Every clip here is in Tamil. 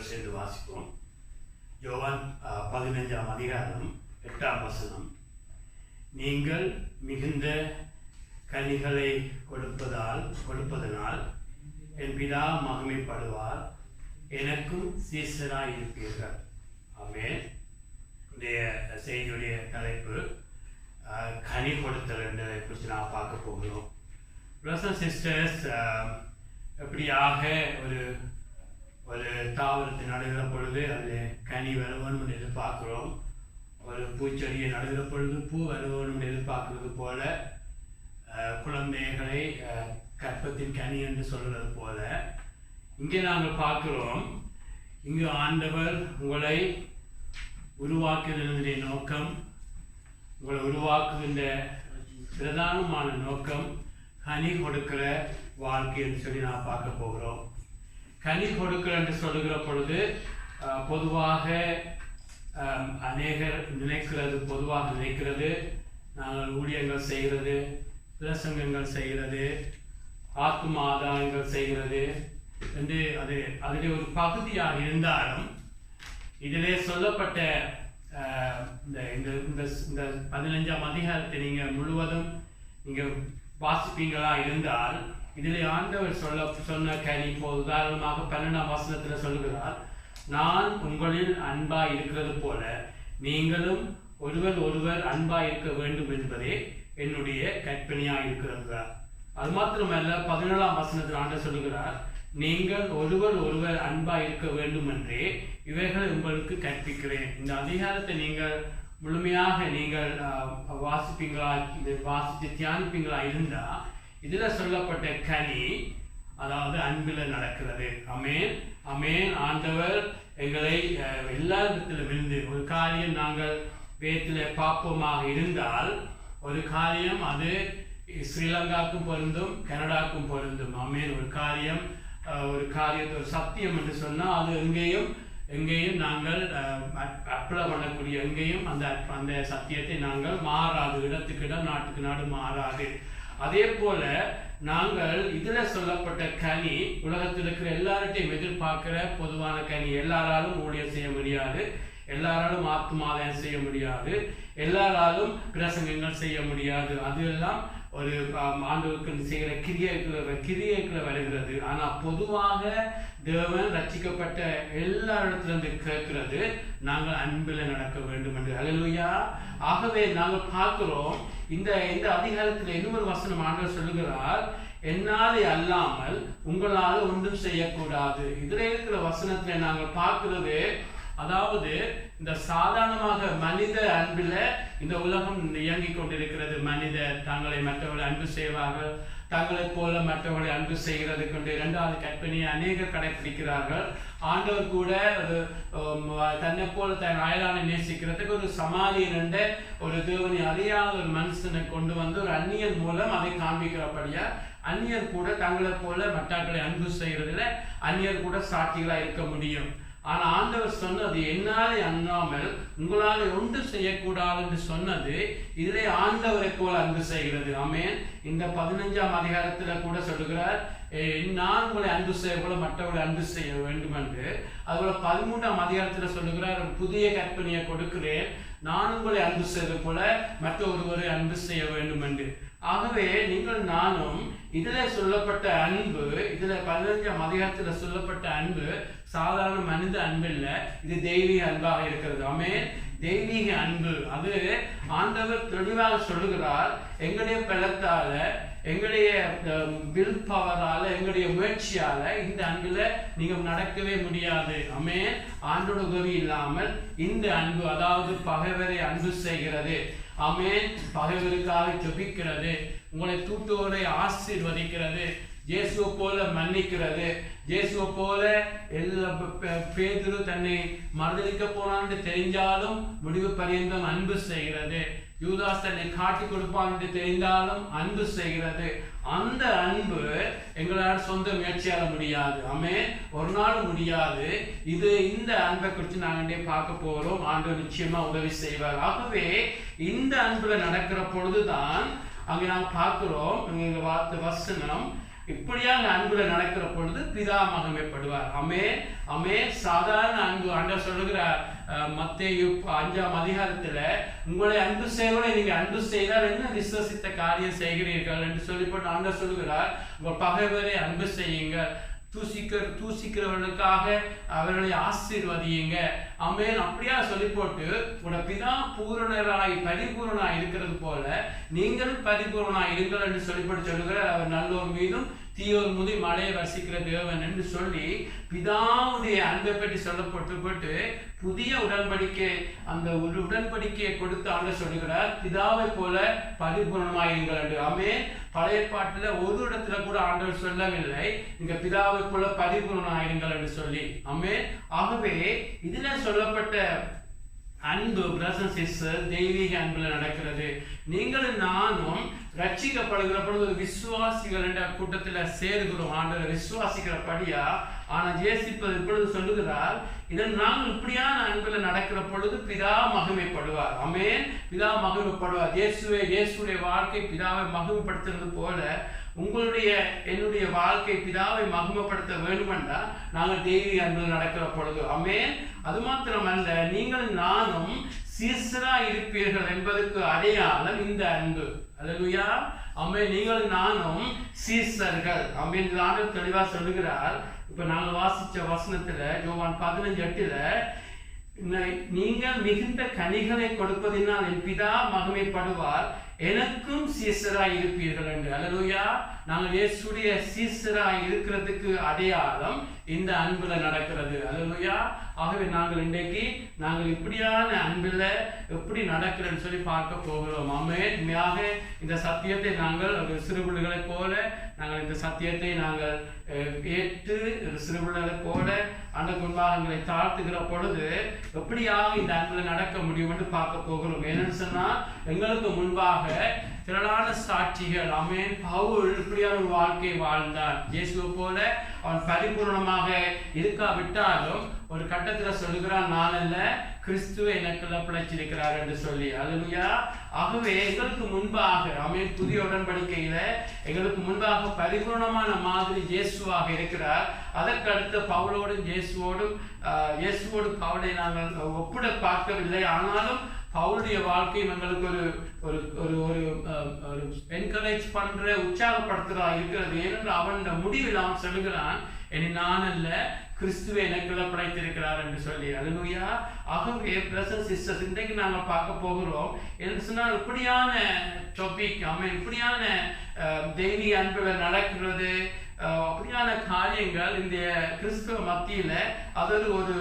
நாங்கள் சேர்ந்து வாசிப்போம். யோவான் 15ஆம் அதிகாரம் 8ஆம் வசனம். நீங்கள் மிகுந்த கனிகளை கொடுப்பதனால் என் பிதா மகிமைப்படுவார், எனக்கும் சீசராய் இருப்பீர்கள். ஆமென். இன்றைய செய்தியுடைய தலைப்பு கனி கொடுத்தல் என்பதை குறித்து நான் பார்க்க போகிறோம். பிரதர்ஸ் அண்ட் சிஸ்டர்ஸ், எப்படியாக ஒரு தாவரத்தை நடுகிற பொழுது அதில் கனி வருவோன்னு எதிர்பார்க்கிறோம். ஒரு பூச்செடியை நடுகிற பொழுது பூ வருவோன்னு எதிர்பார்க்கிறது போல, குழந்தைகளை கற்பத்தின் கனி என்று சொல்கிறது போல இங்கே நாங்கள் பார்க்கிறோம். இங்கு ஆண்டவர் உங்களை உருவாக்குகின்ற நோக்கம், உங்களை உருவாக்குகின்ற பிரதானமான நோக்கம் கனி கொடுக்கிற வாழ்க்கை என்று சொல்லி நான் பார்க்க போகிறோம். கனி கொடுக்கிற என்று சொல்லுகிற பொழுது பொதுவாக அநேகர் நினைக்கிறது நாங்கள் ஊழியங்கள் செய்கிறது, பிரசங்கங்கள் செய்கிறது, ஆத்ம ஆதாயங்கள் செய்கிறது என்று அதில் ஒரு பகுதியாக இருந்தாலும் இதிலே சொல்லப்பட்ட இந்த 15ஆம் அதிகாரத்தை நீங்கள் முழுவதும் நீங்கள் வாசிப்பீங்களா இருந்தால் இதில் ஆண்டவர் சொன்ன கனி. உதாரணமாக 12ஆம் வசனத்தில் சொல்லுகிறார், நான் உங்களில் அன்பாய் இருக்கிறது போல நீங்களும் ஒருவர் அன்பாய் இருக்க வேண்டும் என்பதே என்னுடைய கற்பனையாக இருக்கிறது. அது மாத்திரமல்ல, 17ஆம் வசனத்தில் ஆண்டவர் சொல்லுகிறார், நீங்கள் ஒருவர் அன்பாய் இருக்க வேண்டும் என்றே இவைகளை உங்களுக்கு கற்பிக்கிறேன். இந்த அதிகாரத்தை நீங்கள் முழுமையாக நீங்கள் வாசித்து தியானிப்பீங்களா இருந்தா இதில் சொல்லப்பட்ட கனி அதாவது அன்பில் நடக்கிறது. ஆமென் ஆமென். ஆண்டவர் எங்களை எல்லா விதத்திலும் விழுந்து ஒரு காரியம் நாங்கள் வேதத்தில் பார்ப்போமாக இருந்தால் ஒரு காரியம் அது ஸ்ரீலங்காவுக்கும் பொருந்தும், கனடாவுக்கும் பொருந்தும். ஆமென். ஒரு காரியத்தை ஒரு சத்தியம் என்று சொன்னால் அது எங்கேயும் நாங்கள் அப்ளை பண்ணக்கூடிய, எங்கேயும் அந்த சத்தியத்தை நாங்கள் மாறாது, இடத்துக்கு இடம் நாட்டுக்கு நாடு மாறாது. அதே போல நாங்கள் இதில் சொல்லப்பட்ட கனி உலகத்தில் இருக்கிற எல்லார்ட்டையும் எதிர்பார்க்கிற பொதுவான கனி. எல்லாராலும் ஊழியம் செய்ய முடியாது, எல்லாராலும் ஆத்மாதாயம் செய்ய முடியாது, எல்லாராலும் பிரசங்கங்கள் செய்ய முடியாது. அது எல்லாம் ஒரு ஆண்டவருக்கு செய்கிற கிரியைக்குள்ள வருகிறது. ஆனால் பொதுவாக தேவன் ரட்சிக்கப்பட்ட எல்லா இடத்திலிருந்து கேட்கிறது, நாங்கள் அன்பில் நடக்க வேண்டும் என்று. அல்லேலூயா. ஆகவே நாங்கள் பார்க்கிறோம் இந்த அதிகாரத்தில் இன்னொரு வசனம் ஆண்டவர் சொல்லுகிறார், என்னாலே அல்லாமல் உங்களால் ஒன்றும் செய்யக்கூடாது. இதில் இருக்கிற வசனத்தில் நாங்கள் பார்க்கிறது, அதாவது இந்த சாதாரணமாக மனித அன்பில் இந்த உலகம் இயங்கிக் கொண்டிருக்கிறது. மனிதர் தங்களை மற்றவர்களை அன்பு செய்வார்கள், தங்களை போல மற்றவர்களை அன்பு செய்கிறது கொண்டு 2வது கற்பனையை அநேகர் கடைபிடிக்கிறார்கள். ஆண்டவர் கூட தன்னை போல தன் அயலானை நேசிக்கிறதுக்கு ஒரு சமாரியன் என்ற ஒரு தேவனை அறியாத ஒரு மனுஷனை கொண்டு வந்து ஒரு அந்நியன் மூலம் அதை காண்பிக்கிறபடியா அந்நியர் கூட தங்களை போல மற்றவர்களை அன்பு செய்கிறதுல அந்நியர் கூட சாட்சிகளாக இருக்க முடியும். ஆனால் ஆண்டவர் சொன்னது, என்னாலே அண்ணாமல் உங்களால் ஒன்று செய்யக்கூடாது என்று சொன்னது இதிலே ஆண்டவரை போல அன்பு செய்கிறது. ஆமென். இந்த 15ஆம் அதிகாரத்தில் கூட சொல்லுகிறார், நான் உங்களை அன்பு செய்ய போல மற்றவர்களை அன்பு செய்ய வேண்டும் என்று. அதுபோல 13ஆம் அதிகாரத்தில் சொல்லுகிறார், புதிய கற்பனையை கொடுக்கிறேன், நான் உங்களை அன்பு செய்வது போல மற்ற ஒருவரை அன்பு செய்ய வேண்டும் என்று. ஆகவே நீங்கள் நானும் இதில் சொல்லப்பட்ட அன்பு, இதில் 15ஆம் அதிகாரத்தில் சொல்லப்பட்ட அன்பு சாதாரண மனித அன்பு இல்லை, இது தெய்வீக அன்பாக இருக்கிறது. ஆமென். தெய்வீக அன்பு அது ஆண்டவர் தெளிவாக சொல்லுகிறார், எங்களுடைய பலத்தால, எங்களுடைய வில் பவரால, எங்களுடைய முயற்சியால இந்த அன்பில் நீங்கள் நடக்கவே முடியாது. ஆமென். ஆண்டோட உதவி இல்லாமல் இந்த அன்பு, அதாவது பகைவரை அன்பு செய்கிறது, ஆமென், பகைவருக்காக ஜெபிக்கிறது, உங்களை தூட்டுவோரை ஆசீர்வதிக்கிறது, இயேசுவை போல மன்னிக்கிறது, இயேசுவை போல பேதுரு தன்னை மறுதலிக்க போனான்னு தெரிஞ்சாலும் முடிவு பரியந்தம் அன்பு செய்கிறது, யூதாஸ் தன்னை காட்டி கொடுப்பான் என்று தெரிந்தாலும் அன்பு செய்கிறது. அந்த அன்பு எங்களால் சொந்த முயற்சியால முடியாது. ஆமென். ஒரு நாள் முடியாது. இந்த அன்பை குறித்து நாங்கள் பார்க்க போகிறோம். ஆண்டவர் நிச்சயமா உதவி செய்வார். ஆகவே இந்த அன்புல நடக்கிற பொழுதுதான் அங்கே நாம் பார்க்கிறோம், வார்த்தை வசனம், இப்படியாக அன்புல நடக்கிற பொழுது பிதா மகிமைப்படுவார். ஆமென் ஆமென். சாதாரண அன்பு ஆண்டவர் சொல்லுகிறார் மத்தேயு 5ஆம் அதிகாரத்துல, உங்களை அன்பு செய்வதை நீங்க அன்பு செய்தால் என்ன விசுவசித்த காரியம் செய்கிறீர்கள் என்று சொல்லி போட்டு ஆண்டவர் சொல்லுகிறார், உங்கள் பகைவரை அன்பு செய்யுங்கள், தூசிக்கிறவர்களுக்காக அவர்களை ஆசீர்வதியுங்க. ஆமென். அப்படியா சொல்லி போட்டு உங்களோட பிதா பூரணராய் பரிபூரணாய் இருக்கிறது போல நீங்கள் பரிபூரணாய் இருங்கள் என்று சொல்லி போட்டு சொல்லுகிறார். அவர் நல்லோர் மீதும் தீயோர் மீது மழையை வசிக்கிற தேவன் என்று சொல்லி பிதாவுடைய அன்பை பற்றி சொல்லப்பட்டு புதிய உடன்படிக்கை, அந்த ஒரு உடன்படிக்கையை கொடுத்து ஆண்டவர் சொல்லுகிறார், பிதாவை போல பரிபூர்ணமாயிருங்கள் என்று. ஆமென். பழைய பாட்டுல ஒரு இடத்துல கூட ஆண்டவர் சொல்லவில்லை நீங்க பிதாவை போல பரிபூர்ணமாயிருங்கள் என்று சொல்லி. ஆமென். ஆகவே இதுல சொல்லப்பட்ட அன்பு பிரதர்ஸ் சிஸ்டர்ஸ் தெய்வீக அன்புல நடக்கிறது. நீங்களும் நானும் ரட்சிக்கப்படுகிற பொழுது ஒரு விசுவாசிகள் என்ற கூட்டத்தில் சேருகிறோம். ஆண்டவர் விசுவாசிக்கிறபடியா. ஆனால் ஜேசிப்பது இப்பொழுது சொல்லுகிறார், இதன் நாங்கள் இப்படியான அன்புல நடக்கிற பொழுது பிதா மகிமைப்படுவார். ஆமென். பிதா மகிமைப்படுவார். இயேசுடைய வாழ்க்கை பிதாவை மகிமைப்படுத்துறது போல உங்களுடைய என்னுடைய வாழ்க்கை பிதாவை மகிமைப்படுத்த வேண்டுமென்றா நாங்கள் தெய்வீக அன்புல நடக்கிற பொழுது. ஆமென். அது மாத்திரமல்ல, நீங்கள் நானும் சீசரா இருப்பீர்கள் என்பதற்கு அடையாளம் இந்த அன்பு. அல்லேலூயா. ஆமென். நீங்கள் நானும் சீசர்கள். ஆமென். ஆண்டவர் தெளிவா சொல்லுகிறார். இப்ப நாங்கள் வாசிச்ச வசனத்துல யோவான் 15:8 நீங்கள் மிகுந்த கனிகளை கொடுப்பதினால் என் பிதா மகிமைப்படுவார், எனக்கும் சீசராய் இருப்பீர்கள் என்று. அல்லேலூயா. நாங்கள் இயேசுடைய சீசராய் இருக்கிறதுக்கு அடையாளம் இந்த அன்புல நடக்கிறது. அல்லேலூயா. ஆகவே நாங்கள் இன்றைக்கு நாங்கள் இப்படியான அன்புல எப்படி நடக்கிறேன்னு சொல்லி பார்க்க போகிறோம். ஆமென். உண்மையாக இந்த சத்தியத்தை நாங்கள் ஒரு சிறுபிள்ளைகளை போல நாங்கள் இந்த சத்தியத்தை நாங்கள் ஏற்று சிறுபிள்ளைகளை போல அந்த குன்பாகங்களை தாழ்த்துகிற பொழுது எப்படியாக இந்த அன்புல நடக்க முடியும் என்று பார்க்க போகிறோம். என்னன்னு சொன்னா, எங்களுக்கு முன்பாக திரளான சாட்சிகள். ஆமென். பவுல் இப்படியான ஒரு வாழ்க்கை வாழ்ந்தான். இயேசுவை போல அவன் பரிபூர்ணமாக இருக்காவிட்டாலும் ஒரு கட்டத்தில் சொல்லுகிறான், நான் அல்ல கிறிஸ்துவை எனக்குள்ள பிழைச்சிருக்கிறார் என்று சொல்லி. அல்லேலூயா. ஆகவே எங்களுக்கு முன்பாக ஆமென் புதிய உடன்படிக்கையில எங்களுக்கு முன்பாக பரிபூர்ணமான மாதிரி இயேசுவாக இருக்கிறார். அதற்கு அடுத்த பவுலோடும் இயேசுவோடு பவுலை நாங்கள் ஒப்பிட பார்க்கவில்லை. ஆனாலும் பவுலுடைய வாழ்க்கையும் எங்களுக்கு ஒரு ஒரு ஒரு என்கரேஜ் பண்ற உற்சாகப்படுத்துறா இருக்கிறது. ஏனென்று அவன் முடிவில் அவன் சொல்லுகிறான், இனி நான் அல்ல கிறிஸ்துவை எனக்குள்ள படைத்திருக்கிறார் என்று சொல்லி. அல்லேலூயா. ஆகவே பிரதர்ஸ் சிஸ்டர்ஸ் இன்றைக்கு நாங்கள் பார்க்க போகிறோம் என்று சொன்னால் இப்படியான டாபிக். ஆமென். இப்படியான தெய்வீக அன்புல நடக்கிறது, அப்படியான காரியங்கள் இந்த கிறிஸ்துவ மத்தியில அது ஒரு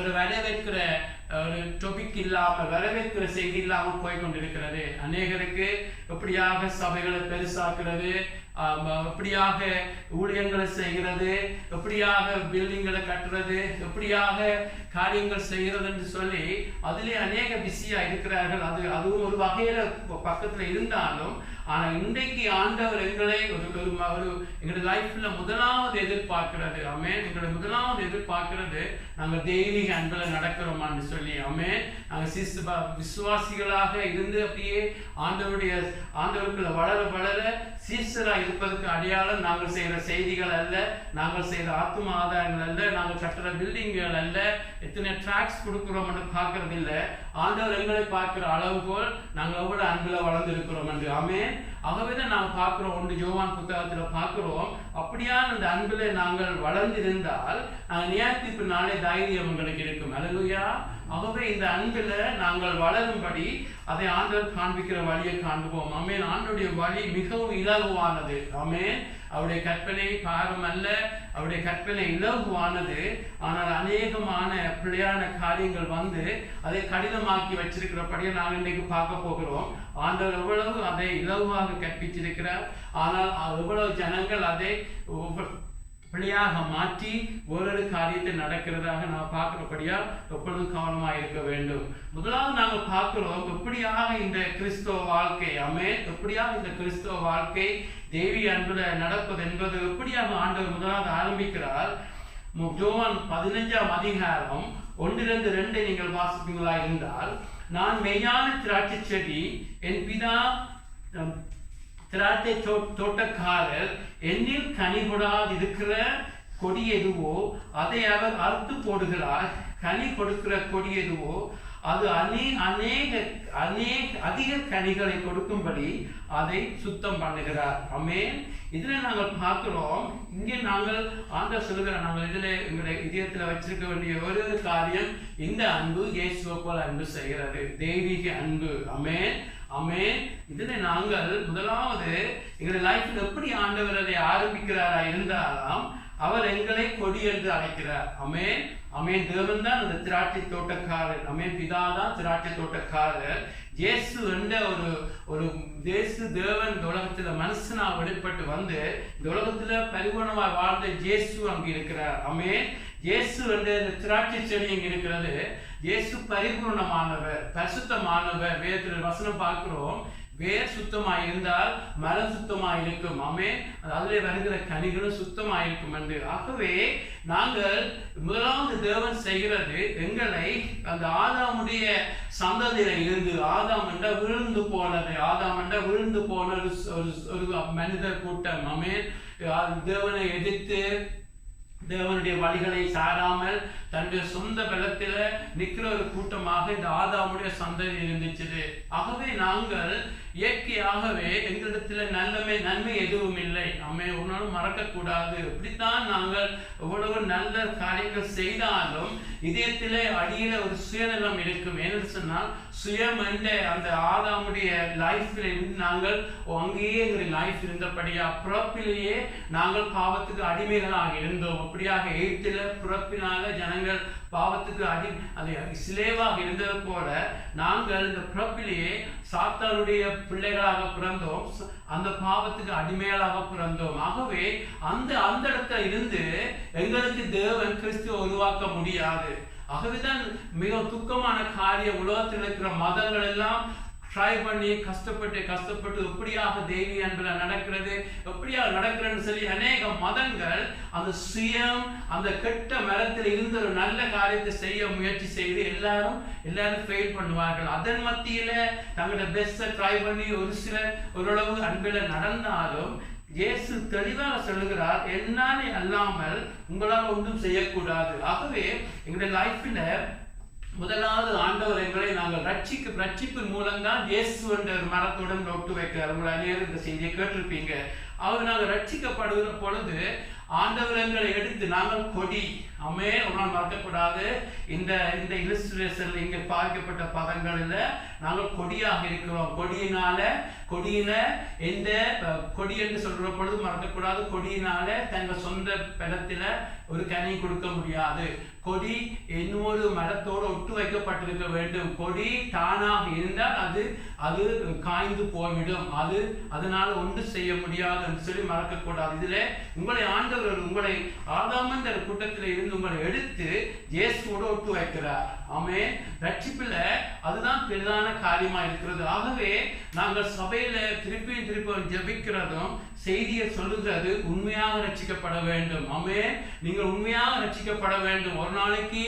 வரவேற்கிற ஒரு டாபிக் இல்லாமல் வரவேற்கிற செய்தி இல்லாமல் போய்கொண்டிருக்கிறது. அநேகருக்கு எப்படியாக சபைகளை பெருசாக்குறது, எப்படியாக ஊழியங்களை செய்கிறது, எப்படியாக பில்டிங்களை கட்டுறது, எப்படியாக காரியங்கள் செய்கிறது என்று சொல்லி அதிலே அநேக பிஸியா இருக்கிறார்கள். அதுவும் ஒரு வகையில பக்கத்துல இருந்தாலும், ஆனா இன்றைக்கு ஆண்டவர் எங்களை எங்களுடைய லைஃப்ல முதலாவது எதிர்பார்க்கிறது. ஆமென். எங்களை முதலாவது எதிர்பார்க்கிறது நாங்கள் தெய்வீக அன்புல நடக்கிறோமான்னு சொல்லி. ஆமென். நாங்கள் விசுவாசிகளாக இருந்து அப்படியே ஆண்டவருக்குள்ள வளர வளர சீசரா இருப்பதற்கு அடையாளம் நாங்கள் செய்கிற செய்திகள் அல்ல, நாங்கள் செய்கிற ஆத்ம ஆதாயங்கள் அல்ல, நாங்கள் கட்டுற பில்டிங்கள் அல்ல, எத்தனை ட்ராக்ஸ் கொடுக்கிறோம் என்று பார்க்கறது இல்லை. ஆண்டவர் எங்களை பார்க்கிற அளவுகோல் நாங்கள் எவ்வளவு அன்புல வளர்ந்திருக்கிறோம் என்று. ஆமென். ஆகவேதான் நாங்கள் பார்க்கிறோம், 1 யோவான் புத்தகத்துல பார்க்கிறோம், அப்படியான அந்த அன்புல நாங்கள் வளர்ந்திருந்தால் நியாயத்தீர்ப்பு நாளே தைரியம் உங்களுக்கு இருக்கும். அல்லேலூயா. ஆகவே இந்த அன்பில் நாங்கள் வளரும்படி அதை ஆண்டவர் காண்பிக்கிற வழியை காண்போம். ஆமென். ஆண்டவருடைய வழி மிகவும் இலகுவானது. ஆமென். அவருடைய கற்பனை பாரம் அல்ல, அவருடைய கற்பனை இலகுவானது. ஆனால் அநேகமான பிழையான காரியங்கள் வந்து அதை கடினமாக்கி வச்சிருக்கிறபடியே நாங்கள் இன்றைக்கு பார்க்க போகிறோம். ஆண்டவர் எவ்வளவு அதை இலகுவாக கற்பிச்சிருக்கிறார், ஆனால் எவ்வளவு ஜனங்கள் அதை பிழையாக மாற்றி ஒரு காரியத்தை நடக்கிறதாக நாம் பார்க்கிறபடியா எப்பொழுதும் கவனமாக இருக்க வேண்டும். முதலாவது நாங்கள் பார்க்கிறோம் எப்படியாக இந்த கிறிஸ்தவ வாழ்க்கை. ஆமென். எப்படியாக இந்த கிறிஸ்தவ வாழ்க்கை தெய்வீக அன்புல நடப்பது என்பது எப்படியாக ஆண்டவர் முதலாவது ஆரம்பிக்கிறார். யோவான் 15ஆம் அதிகாரம் 1-2 நீங்கள் வாசிப்பீங்களா இருந்தால், நான் மெய்யான திராட்சை செடி, என் பிதா திராட்சை தோட்டக்காரர் என்னில் கனி கொடாது இருக்கிற கொடி எதுவோ அதை அவர் அறுத்து போடுகிறார். கனி கொடுக்கிற கொடி எதுவோ அது அதிக கனிகளை கொடுக்கும்படி அதை சுத்தம் பண்ணுகிறார். ஆமென். இதுல நாங்கள் பார்க்கிறோம், இங்கே நாங்கள் ஆண்டவர் சொல்லுகிற நாங்கள் இதுல எங்களுடைய இதயத்துல வச்சிருக்க வேண்டிய ஒரு காரியம், இந்த அன்பு இயேசுவை போல அன்பு செய்கிறது, தெய்வீக அன்பு. ஆமென், ஆமென். இதுல நாங்கள் முதலாவது எங்களுடைய லைஃப்ல எப்படி ஆண்டவர் அதை ஆரம்பிக்கிறாரா இருந்தாலும் அவர் எங்களை கொடி என்று அழைக்கிறார். ஆமென், ஆமென். தேவன் தான் அந்த திராட்சை தோட்டக்காரர். ஆமென். பிதாதான் திராட்சை தோட்டக்காரர். இயேசு என்ற ஒரு தேவன் இந்த உலகத்துல மனுஷனா வெளிப்பட்டு வந்து இந்த உலகத்துல பரிபூர்ணமாய் வாழ்ந்த இயேசு அங்கு இருக்கிறார். ஆமென். இயேசு என்ற திராட்சை செடி இங்க இருக்கிறது. இயேசு பரிபூர்ணமானவர், பரிசுத்தமானவர். வேதத்தில் வசனம் பார்க்கிறோம், வேர் சுத்தமாய் இருந்தால் மரம் சுத்தமாய் இருக்கும். ஆமென். அதிலே வருகிற கனிகளும் சுத்தமாய் இருக்கும் என்று. ஆகவே நாங்கள் முதலாவது தேவன் செய்கிறது, எங்களை அந்த ஆதாமுடைய சந்ததியில இருந்து, ஆதாம் என்ற விழுந்து போனது, ஆதாம் என்ற விழுந்து போன ஒரு மனிதர் கூட்டம். ஆமென். தேவனை எதிர்த்து தேவனுடைய வழிகளை சாராமல் தன்னுடைய சொந்த பலத்தில நிற்கிற ஒரு கூட்டமாக இந்த ஆதாமுடைய சந்ததி இருந்துச்சு. ஆகவே நாங்கள் இயற்கையாகவே எங்களிடத்துல நன்மை எதுவும் இல்லை. அம்மே ஒரு நாளும் மறக்க கூடாது. இப்படித்தான் நாங்கள் எவ்வளவு நல்ல காரியங்கள் செய்தாலும் இதயத்திலே அடியில ஒரு சுயநலம் இருக்கும். ஏன்னு சொன்னால் சுயம் என்ற அந்த ஆதாமுடைய லைஃப்ல இருந்து நாங்கள் அங்கேயே எங்களுடைய லைஃப் இருந்தபடியா பிறப்பிலேயே நாங்கள் பாவத்துக்கு அடிமைகளாக இருந்தோம். அப்படியாக எய்த்துல பிறப்பினால ஜனங்கள் பாவத்துக்கு சிலேவாக இருந்தது போல நாங்கள் இந்த பிறப்பிலேயே சாத்தானுடைய பிள்ளைகளாக பிறந்தோம், அந்த பாவத்துக்கு அடிமைகளாக பிறந்தோம். ஆகவே அந்த இடத்துல இருந்து எங்களுக்கு தேவன் கிறிஸ்துவை உருவாக்க முடியாது. ஆகவேதான் மிக துக்கமான காரியம், உலகத்தில் இருக்கிற மதங்கள் எல்லாம் ட்ரை பண்ணி கஷ்டப்பட்டு எப்படியாக தெய்வீக அன்புல நடக்கிறது, எப்படியாக நடக்கிறதுன்னு சொல்லி அநேக மதங்கள் அந்த சுயம் அந்த கெட்ட மரத்தில் இருந்து ஒரு நல்ல காரியத்தை செய்ய முயற்சி செய்து எல்லாரும் ஃபெயில் பண்ணுவார்கள். அதன் மத்தியில தங்களோட பெஸ்ட்டை ட்ரை பண்ணி ஒரு சிலர் ஓரளவு அன்பில நடந்தாலும் இயேசு தெளிவாக சொல்லுகிறார், என்னாலே அல்லாமல் உங்களால் ஒன்றும் செய்யக்கூடாது. ஆகவே எங்களுடைய லைஃப்ல முதலாவது ஆண்டவர் எங்களை நாங்கள் ரட்சிப்பின் மூலம்தான் இயேசு என்ற ஒரு மரத்துடன் ஒட்டு வைக்கிறார். உங்களை அநேகர் இந்த செய்தியை கேட்டிருப்பீங்க. அவர் நாங்கள் ரட்சிக்கப்படுகிற பொழுது ஆண்டவர் எங்களை எடுத்து நாங்கள் கொடி. ஆமென். ஒரு நாள் மறக்கக்கூடாது. இந்த இல்லஸ்ட்ரேஷன்ல இங்க பார்க்கப்பட்ட பதங்களில் நாங்கள் கொடியாக இருக்கிறோம். கொடியில எந்த கொடி என்று சொல்ற பொழுது மறக்கக்கூடாது. கொடியினால தங்கள் சொந்த பலத்தில ஒரு கனி கொடுக்க முடியாது. கொடி இன்னொரு மரத்தோடு ஒட்டு வைக்கப்பட்டிருக்க வேண்டும். கொடி தானாக இருந்தால் அது காய்ந்து போய்விடும். அதனால ஒன்று செய்ய முடியாது என்று சொல்லி மறக்கக்கூடாது. இதுல உங்களை ஆண்டவர் உங்களை ஆதாமன்ற கூட்டத்தில் இருந்து உங்களை எடுத்து இயேசுவோடு ஒட்டு வைக்கிறார். ஆமென். ரட்சிப்புல அதுதான் பெரிதான காரியமா இருக்கிறது. ஆகவே நாங்கள் சபையில திருப்பியும் ஜெபிக்கிறதும் செய்தியை சொல்லுகிறது, உண்மையாக ரட்சிக்கப்பட வேண்டும். ஆமென். நீங்கள் உண்மையாக ரட்சிக்கப்பட வேண்டும். ஒரு நாளைக்கு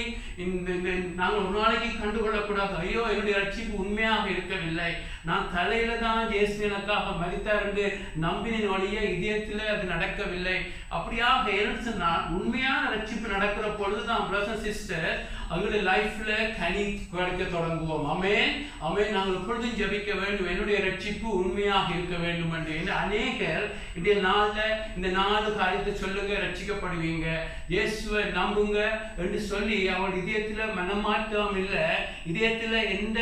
நாங்கள் ஒரு நாளைக்கு கண்டுகொள்ளக்கூடாது, ஐயோ என்னுடைய ரட்சிப்பு உண்மையாக இருக்கவில்லை, நான் தலையில தான் இயேசு எனக்காக மரித்தார் என்று நம்பினின் வழியே இதயத்தில் அது நடக்கவில்லை. அப்படியாக சொன்னால் உண்மையான ரட்சிப்பு நடக்கிற பொழுதுதான் பிரதர் சிஸ்டர் அவங்களுடைய லைஃப்ல கனி கிடைக்க தொடங்குவோம். ஆமென், ஆமென். நாங்கள் எப்பொழுதும் ஜெபிக்க வேண்டும், என்னுடைய ரட்சிப்பு உண்மையாக இருக்க வேண்டும் என்று. அநேகர் இந்த நாளில் 4 காரியத்தை சொல்லுங்க, ரட்சிக்கப்படுவீங்க, இயேசுவை நம்புங்க என்று சொல்லி அவள் இதயத்துல மனமாற்றம் இல்லை, இதயத்துல எந்த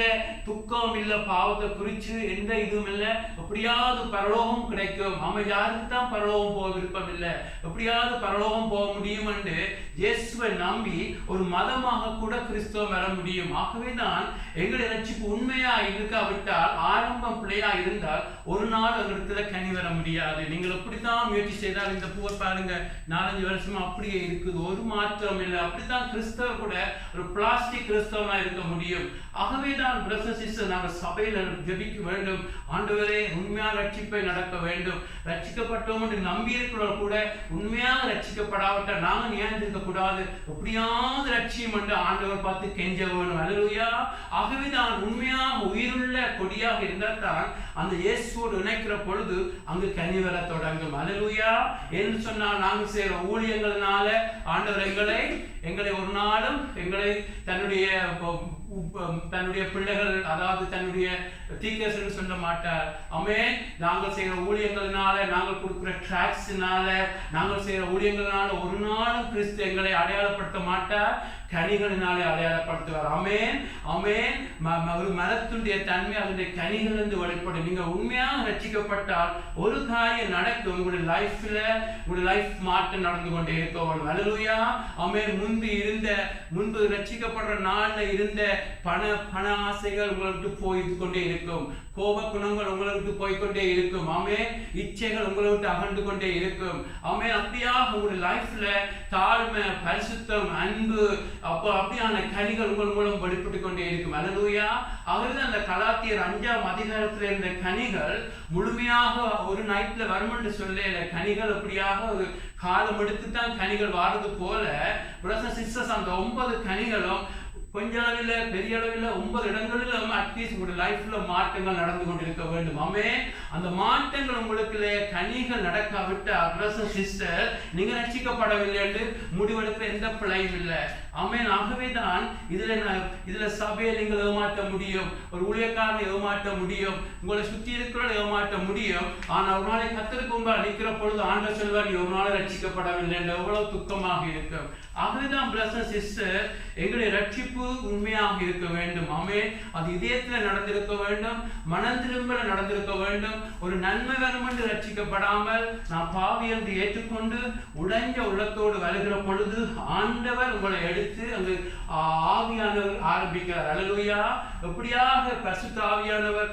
துக்கம் இல்லை, பாவத்தை குறித்து எந்த இதுவும் இல்லை, எப்படியாவது பரலோகம் கிடைக்கும். அவன் யாருக்கு தான் பரலோகம் போக விருப்பம் இல்லை, எப்படியாவது பரலோகம் போக முடியும் என்று இயேசுவை நம்பி ஒரு மதமாக கூட கிறிஸ்தவம் வர முடியும். ஆகவே தான் எங்களுடைய ரட்சிப்பு உண்மையா இருக்காவிட்டால், ஆரம்பம் பிள்ளையா இருந்தால் ஒரு நாள் எங்களுக்கு கனி வர முடியாது. நீங்கள் எப்படித்தான் முயற்சி செய்தால் இந்த பூவை பாருங்க 4-5 வருஷமா அப்படியே இருக்குது, ஒரு மாற்றம் இல்லை. அப்படித்தான் கிறிஸ்தவ கூட ஒரு பிளாஸ்டிக் கிறிஸ்தவனா இருக்க முடியும். ஆகவே தான் பிரதர் சிஸ்டர் நாங்கள் சபையில் ஜெபிக்க வேண்டும், ஆண்டவரே உண்மையான ரட்சிப்பை நடக்க வேண்டும். ரட்சிக்கப்பட்டோம் என்று நம்பி இருக்கிறவர்கள் கூட உண்மையாக ரட்சிக்கப்படாவிட்டால் நாங்கள் நியாயம் இருக்க கூடாது, எப்படியாவது ரட்சியம் என்று ஆண்டவர் பார்த்து கெஞ்ச வேணும். அல்லேலூயா. ஆகவே தான் உண்மையாக உயிருள்ள கொடியாக இருந்தால் தான் அந்த இயேசுவோடு இணைக்கிற பொழுது அங்கு கனி வர தொடங்கும். அல்லேலூயா. என்று சொன்னால் நாங்கள் செய்கிற ஊழியங்கள்னால ஆண்டவர் எங்களை ஒரு நாளும் எங்களை தன்னுடைய பிள்ளைகள், அதாவது தன்னுடைய தீர்க்கதரிசிகள் சொல்ல மாட்டார். ஆமென். நாங்கள் செய்கிற ஊழியங்களினால, நாங்கள் கொடுக்கிற ட்ராக்ஸ்னால, நாங்கள் செய்கிற ஊழியங்களினால ஒரு நாளும் கிறிஸ்து எங்களை அடையாளப்படுத்த மாட்டார், கனிகளினாலே அடையாளப்படுத்துவார். ஆமென். ஆமென். ஒரு மரத்துடைய தன்மை அதனுடைய கனிகளிலிருந்து வெளிப்படும். நீங்கள் உண்மையாக ரட்சிக்கப்பட்டால் ஒரு காரியம் நடக்கும். உங்களுடைய லைஃப் மாற்றம் நடந்து கொண்டே இருக்க வேண்டும். அல்லேலூயா. ஆமென். முன்பு ரட்சிக்கப்படுற நாள்ல இருந்த பண ஆசைகள் உங்களுக்கு போய்கொண்டே இருக்கும். கோப குணங்கள் உங்களுக்கு போய்கொண்டே இருக்கும். ஆமென். இச்சைகள் உங்களை விட்டு அகன்று கொண்டே இருக்கும். ஆமென். அப்படியாக உங்களுடைய லைஃப்ல தாழ்மை, பரிசுத்தம், அன்பு, அப்படியான கனிகள் உங்கள் மூலம் வெளிப்பட்டு கொண்டே இருக்கும். அல்லேலூயா. ஆகவே அந்த கலாத்தியர் 5ஆம் அதிகாரத்தில் இருந்த கனிகள் முழுமையாக ஒரு நைட்ல வரும் என்று சொல்லல. கனிகள் அப்படியாக ஒரு காலம் எடுத்து தான் கனிகள் வாரது போல பிரதர்ஸ் சிஸ்டர்ஸ் அந்த 9 கனிகளும் கொஞ்ச அளவில் பெரிய அளவில் 9 இடங்களிலும் அட்லீஸ்ட் உங்களுடைய லைஃப்ல மாற்றங்கள் நடந்து கொண்டிருக்க வேண்டும். ஆமென். அந்த மாற்றங்கள் உங்களுக்கு கனிகள் நடக்காவிட்டால் பிரதர்ஸ் சிஸ்டர் நீங்க ரட்சிக்கப்படவில்லை என்று முடிவெடுக்கிற எந்த பிழையும் இல்லை. ஆமென். ஆகவே தான் இதுல சபையை நீங்கள் ஏமாற்ற முடியும், ஒரு ஊழியக்காரனை ஏமாற்ற முடியும், உங்களை சுற்றி இருக்கிறவர்களை ஏமாற்ற முடியும். ஆனால் ஒரு நாளை கர்த்தருக்கு முன்பாக நிற்கிற பொழுது ஆண்டவர் சொல்வார், நீ ஒரு நாளை ரட்சிக்கப்படவில்லை என்று. எவ்வளவு துக்கமாக இருக்கும். ஆகவே தான் பிரதர்ஸ் சிஸ்டர் எங்களுடைய ரட்சிப்பு உண்மையாக இருக்க வேண்டும். ஆமென். அது இதயத்தில் நடந்திருக்க வேண்டும், மனம் திரும்பல நடந்திருக்க வேண்டும். ஒரு நன்மை வரும் என்று ரட்சிக்கப்படாமல் நான் பாவி என்று ஏற்றுக்கொண்டு உடைஞ்ச உள்ளத்தோடு வருகிற பொழுது ஆண்டவர் உங்களை எடுத்து அங்கு ஆவியானவர் ஆரம்பிக்கிறார். அல்லேலூயா. எப்படியாக பரிசுத்த ஆவியானவர்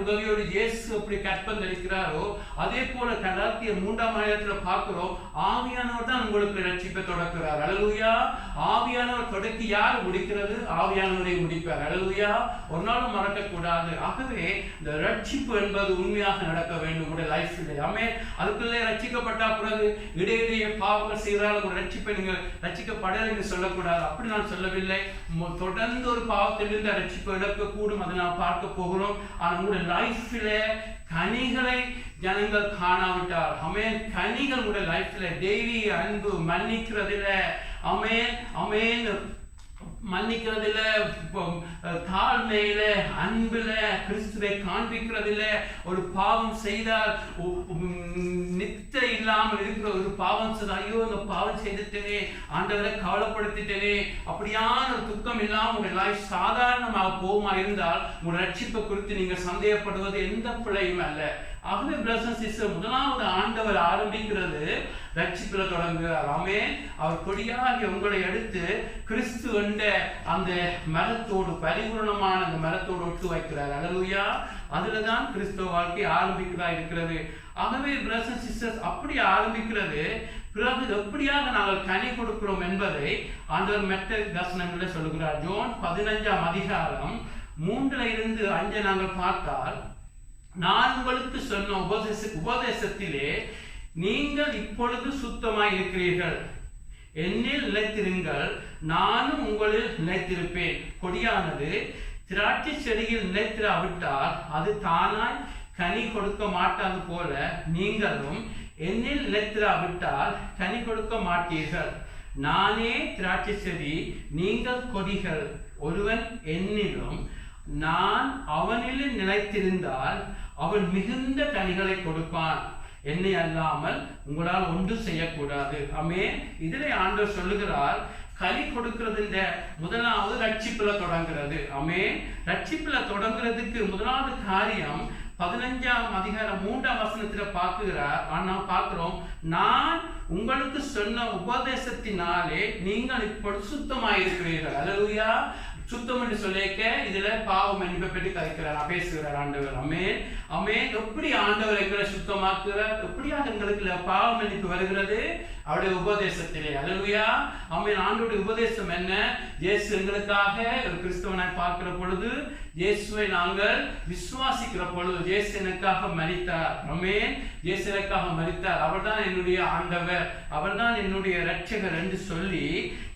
உதவியோடு இயேசு எப்படி கற்பந்தளிக்கிறாரோ அதே போல கலாத்தியர் 3ஆம் அதிகாரத்தில் பார்க்கிறோம். ஆவியானவர் தான் உங்களுக்கு ரட்சிப்பை தொடக்கிறார். அல்லேலூயா. ஆவியானவர் தொடக்கி யார் முடிக்கிறது? ஆவியானவரை முடிப்பார். அல்லேலூயா. ஒரு நாளும் மறக்க கூடாது. ஆகவே இந்த ரட்சிப்பு என்பது உண்மையாக நடக்க வேண்டும் உங்களுடைய லைஃப்ல. ஆமென். அதுக்குள்ளே ரட்சிக்கப்பட்ட பிறகு இடையிடையே பாவங்கள் செய்தால் ஒரு ரட்சிப்பை நீங்கள் ரட்சிக்கப்படலை என்று சொல்லக்கூடாது. அப்படி நான் சொல்லவில்லை. தொடர்ந்து ஒரு பாவத்திலிருந்து ரட்சிப்பு இழக்கக்கூடும். அதை நான் பார்க்க போகிறோம். ஆனால் உங்களுடைய லைஃப்ல கனிகளை ஜனங்கள் காணாவிட்டார். ஆமென். கனிகள் உங்களுடைய லைஃப்ல தெய்வீக அன்பு, மன்னிக்கிறதில்ல, ஆமென், ஆமென், மன்னிக்கிறதில்ல, தாழ்மையில, அன்புல, கிறிஸ்துவை காண்பிக்கிறதில்ல, ஒரு பாவம் செய்தால் நித்திரை இல்லாமல் இருக்கிற ஒரு பாவம் செய்தால், ஐயோ இந்த பாவம் செய்துட்டேனே, ஆண்டவரை கவலைப்படுத்திட்டேனே, அப்படியான ஒரு துக்கம் இல்லாமல் உங்களுடைய லைஃப் சாதாரணமாக போகுமா இருந்தால் உங்களுடைய ரட்சிப்பை குறித்து நீங்க சந்தேகப்படுவது எந்த பிழையும் அல்ல. ஆகவே பிரதர்ஸ் சிஸ்டர் முதலாவது ஆண்டவர் ஆரம்பிக்கிறது ரட்சிப்பில் தொடங்குகிறார். ஆமென். அவர் கொடியாகி உங்களை எடுத்து கிறிஸ்து என்ற அந்த மரத்தோடு, பரிபூர்ணமான அந்த மரத்தோடு ஒட்டு வைக்கிறார். அல்லேலூயா. அதுல தான் கிறிஸ்துவ வாழ்க்கை ஆரம்பிக்கிறதா இருக்கிறது. ஆகவே பிரதர்ஸ் சிஸ்டர்ஸ் அப்படி ஆரம்பிக்கிறது. பிறகு எப்படியாக நாங்கள் கனி கொடுக்கிறோம் என்பதை ஆண்டவர் மற்ற தரிசனங்களில் சொல்லுகிறார். ஜோன் 15ஆம் அதிகாரம் 3-5 நாங்கள் பார்த்தால், நான் உங்களுக்கு சொன்ன உபதேசத்திலே நீங்கள் இப்பொழுது சுத்தமாய் இருக்கிறீர்கள், என்னில் நிலைத்திருங்கள், நானும் உங்களில் நிலைத்திருப்பேன். கொடியானது திராட்சை செடியில் நிலைத்திராவிட்டால் அது தானாய் கனி கொடுக்க மாட்டாது போல நீங்களும் என்னில் நிலைத்திராவிட்டால் கனி கொடுக்க மாட்டீர்கள். நானே திராட்சை செடி, நீங்கள் கொடிகள். ஒருவன் என்னிலும் நான் அவனில் நிலைத்திருந்தால் அவன் மிகுந்த கனிகளை கொடுப்பான். என்னை அல்லாமல் உங்களால் ஒன்று செய்யக்கூடாது. ஆமென். இதிலே ஆண்டவர் சொல்லுகிறார், கனி கொடுக்கிறது இந்த முதலாவது ரட்சிப்புல தொடங்குறது. ஆமென். ரட்சிப்புல தொடங்குறதுக்கு முதலாவது காரியம் 15ஆம் அதிகாரம் 3ஆம் வசனத்துல பார்க்கிறார். ஆனால் பார்க்கிறோம், நான் உங்களுக்கு சொன்ன உபதேசத்தினாலே நீங்கள் இப்பொழுது சுத்தமாயிருக்கிறீர்கள். அல்லேலூயா. சுத்தம் என்று சொல்லிக்க இதுல பாவம் மன்னிப்பை பற்றி கதைக்கிறார், பேசுகிறார் ஆண்டவர். ஆமென். ஆமென். எப்படி ஆண்டவர் எங்களை சுத்தமாக்குகிறார்? எப்படியாக எங்களுக்கு பாவ மன்னிப்பு வருகிறது? அவருடைய உபதேசத்திலே. அல்லேலூயா. ஆமென். ஆண்டவருடைய உபதேசம் என்ன? இயேசு எங்களுக்காக ஒரு கிறிஸ்தவனாய் பார்க்கிற பொழுது இயேசுவை நாங்கள் விசுவாசிக்கிற பொழுது இயேசு எனக்காக மரித்தார். ஆமென். இயேசு எனக்காக மரித்தார், அவர்தான் என்னுடைய ஆண்டவர், அவர்தான் என்னுடைய இரட்சகர் என்று சொல்லி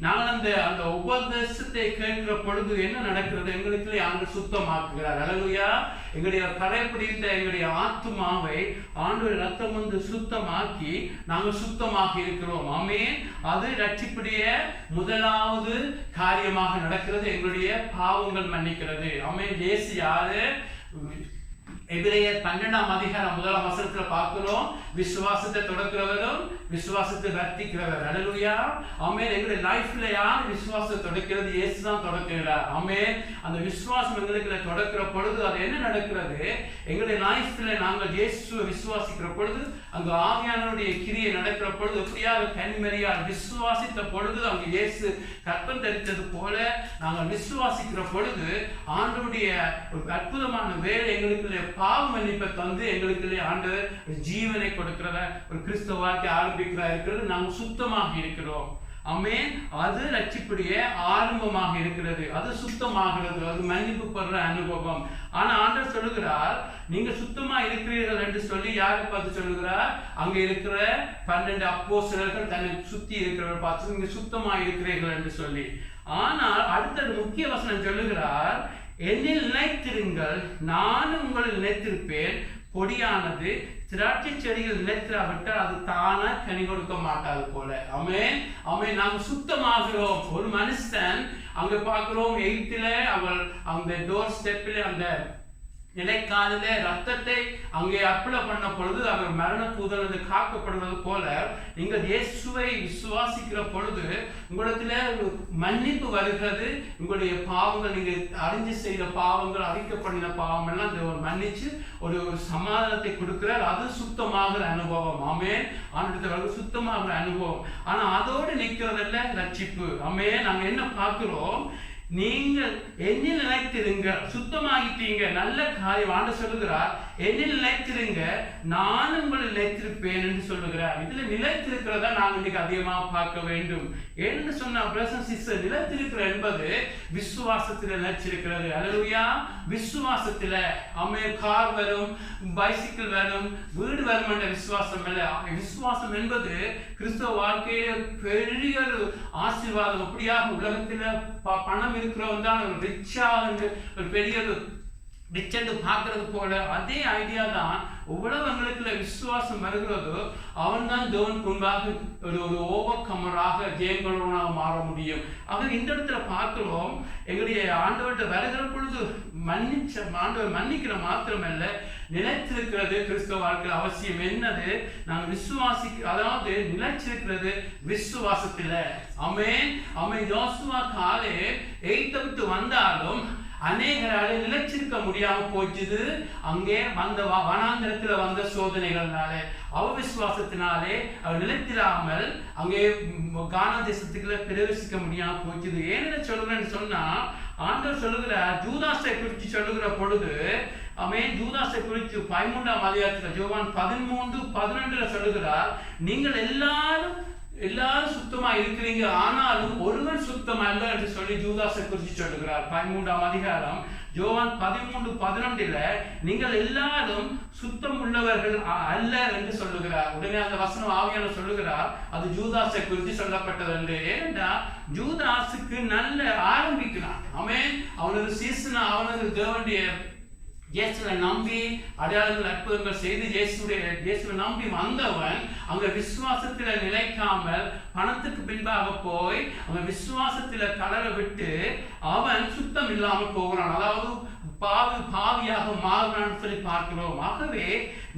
நாங்கள் அந்த உபதேசத்தை கேட்கிற பொழுது என்ன நடக்கிறது? எங்களுக்குள்ளே ஆண்டவர் சுத்தமாக்குகிறார். அல்லேலூயா. எங்களுடைய கரைபிடித்த எங்களுடைய ஆத்துமாவை ஆண்டவர் ரத்தம் வந்து சுத்தமாக்கி நாங்கள் சுத்தமாக இருக்கிறோம். ஆமென். அது ரட்சிப்புடைய முதலாவது காரியமாக நடக்கிறது. எங்களுடைய பாவங்கள் மன்னிக்கிறது. ஆமென். இயேசு யாரு? எபிரேயர் 12ஆம் அதிகாரம் 1ஆம் வசனத்துல பார்க்கிறோம், விசுவாசத்தை தொடக்கிறவரும் விசுவாசத்தை வர்த்திக்கிறவர். அல்லேலூயா. ஆமென். எங்களுடைய லைஃப்ல யார் விசுவாசத்தை தொடக்கிறது? இயேசு தான் தொடக்கிறார். ஆமென். அந்த விசுவாசம் எங்களுக்குள்ள தொடக்கிற பொழுது அது என்ன நடக்கிறது? எங்களுடைய லைஃப்ல நாங்கள் இயேசுவை விசுவாசிக்கிற பொழுது அங்கு ஆவியானவருடைய கிரியை நடக்கிற பொழுது எப்படியாக கன்னிமரியாள் விசுவாசித்த பொழுது அங்கு இயேசு கற்பம் தரித்தது போல நாங்கள் விசுவாசிக்கிற பொழுது ஆண்டவருடைய ஒரு அற்புதமான வேலை எங்களுக்குள்ளே பாவ மன்னிப்பை தந்து எங்களுக்குள்ளே ஆண்டவர் ஜீவனை கொடுக்கிறத ஒரு கிறிஸ்தவ வாழ்க்கை ஆரம்பிக்கிறதா இருக்கிறது. நாங்கள் சுத்தமாக இருக்கிறோம். ஆமென். அது ரட்சிப்புடைய ஆரம்பமாக இருக்கிறது. அது சுத்தமாகிறது, அது மன்னிப்பு பெற அனுபவம். ஆனா ஆண்டவர் சொல்லுகிறார், நீங்க சுத்தமா இருக்கிறீர்கள் என்று சொல்லி யாரை பார்த்து சொல்லுகிறார்? அங்க இருக்கிற 12 அப்போஸ்தலர்கள் தன்னை சுத்தி இருக்கிறவர்கள் பார்த்து நீங்க சுத்தமா இருக்கிறீர்கள் என்று சொல்லி. ஆனால் அடுத்தது முக்கிய வசனம் சொல்லுகிறார், என்னில் நிலைத்திருங்கள், நானும் உங்களில் நிலைத்திருப்பேன். பொடியானது திராட்சை செடியில் நிலைத்திராவிட்டால் அது தானா கனி கொடுக்க மாட்டாது போல. ஆமென். ஆமென். நாங்கள் சுத்தமாகிறோம். ஒரு மனுஷன் அங்க பார்க்கிறோம் 8ல அவள் அந்த டோர் ஸ்டெப்பில் அந்த நிலைக்காலில ரத்தத்தை அங்கே அப்ளை பண்ண பொழுது அவர் மரண தூதனது காக்கப்படுவது போல நீங்கள் இயேசுவை விசுவாசிக்கிற பொழுது உங்களிடத்துல மன்னிப்பு வருகிறது. உங்களுடைய பாவங்கள், நீங்க அறிஞ்சு செய்த பாவங்கள், அறிக்கப்படின பாவம் எல்லாம் தேவன் மன்னிச்சு ஒரு சமாதானத்தை கொடுக்கிறார். அது சுத்தமாகிற அனுபவம். ஆமென். ஆண்டவருக்கு சுத்தமாகிற அனுபவம். ஆனா அதோடு நிற்கிறதல்ல ரட்சிப்பு. ஆமென். நாங்க என்ன பார்க்கிறோம்? நீங்கள் என்னில் நிலைத்திருங்க, சுத்தமாகிட்டீங்க, நல்ல காரியம். ஆண்டவர் சொல்லுகிறார், என்னில் நிலைத்திருங்க, நானும் உங்களில் நிலைத்திருப்பேன் என்று சொல்லுகிறார். இதுல நிலைத்திருக்கிறதா நாங்கள் இன்னைக்கு அதிகமாக பார்க்க வேண்டும். என்று சொன்ன பிரசன் சிஸ்டர், நிலைத்திருக்கிற என்பது விசுவாசத்தில் நிலைச்சிருக்கிறது. அல்லேலூயா. விசுவாசத்துல ஆமென். கார் வரும், பைசிக்கிள் வரும், வீடு வரும் என்ற விசுவாசம் அல்ல. விசுவாசம் என்பது கிறிஸ்தவ வாழ்க்கையில பெரிய ஒரு ஆசீர்வாதம். அப்படியாக உலகத்துல பணம் இருக்கிறவன் தான் ஒரு ரிச்சா ஒரு பெரிய ரிச் என்று பார்க்கறது போல அதே ஐடியா தான். எவ்வளவு எங்களுக்குள்ள விசுவாசம் வருகிறதோ அவன் தான் தேவனுக்கு முன்பாக ஒரு ஓவர் கமராக ஜெயங்கொள்ளவனாக மாற முடியும். ஆக இந்த இடத்துல பார்க்கிறோம், எங்களுடைய ஆண்டவர்கிட்ட வருகிற பொழுது ஆண்டவர் மன்னிக்கிற மாத்திரமல்ல, நிலைத்திருக்கிறது கிறிஸ்தவ வாழ்க்கையில் அவசியம். என்னது? நாங்கள் அதாவது நிலைச்சிருக்கிறது விசுவாசத்துல. ஆமென். ஆமென். யோசுவா காலே எகிப்தை விட்டு வந்தாலும் அநேகரால நிலைச்சிருக்க முடியாம போச்சுது. அங்கே வந்த வனாந்திரத்துல வந்த சோதனைகள்னாலே, அவவிசுவாசத்தினாலே அவர் நிலைத்திராமல் அங்கே கானா தேசத்துக்குள்ள பிரவேசிக்க முடியாம போச்சுது. ஏன்னு சொல்லுறேன்னு சொன்னா, ஆண்டவர் சொல்லுகிறார், ஜூதாசை குறித்து சொல்லுகிற பொழுது ஆமென். ஜூதாசை குறித்து 13ஆம் அதிகாரத்துல யோவான் 13:12 சொல்லுகிறார், நீங்கள் எல்லாரும் சுத்தமா இருக்கிறீங்க, ஆனாலும் ஒருவன் சுத்தம் அல்ல என்று சொல்லி ஜூதாசை குறித்து சொல்லுகிறார். 13ஆம் அதிகாரம் யோவான் 13:11 நீங்கள் எல்லாரும் சுத்தம் உள்ளவர்கள் அல்ல என்று சொல்லுகிறார். உடனே அந்த வசனம் ஆவியானவர் சொல்லுகிறார், அது ஜூதாசை குறித்து சொல்லப்பட்டது என்று. ஏன்னா ஜூதாசுக்கு நல்ல ஆரம்பிக்கிறான். ஆமென். அவனது சீசனா, அவனது தேவனுடைய இயேசுவை நம்பி அடையாளங்கள் அற்புதங்கள் செய்து இயேசுவை நம்பி வந்தவன் அங்க விசுவாசத்துல நிலைக்காமல் பணத்துக்கு பின்பாக போய் அங்க விசுவாசத்துல தளர விட்டு அவன் சுத்தம் இல்லாமல் போகிறான். அதாவது பாவியாக மாறுறான்னு சொல்லி பார்க்கிறோம். ஆகவே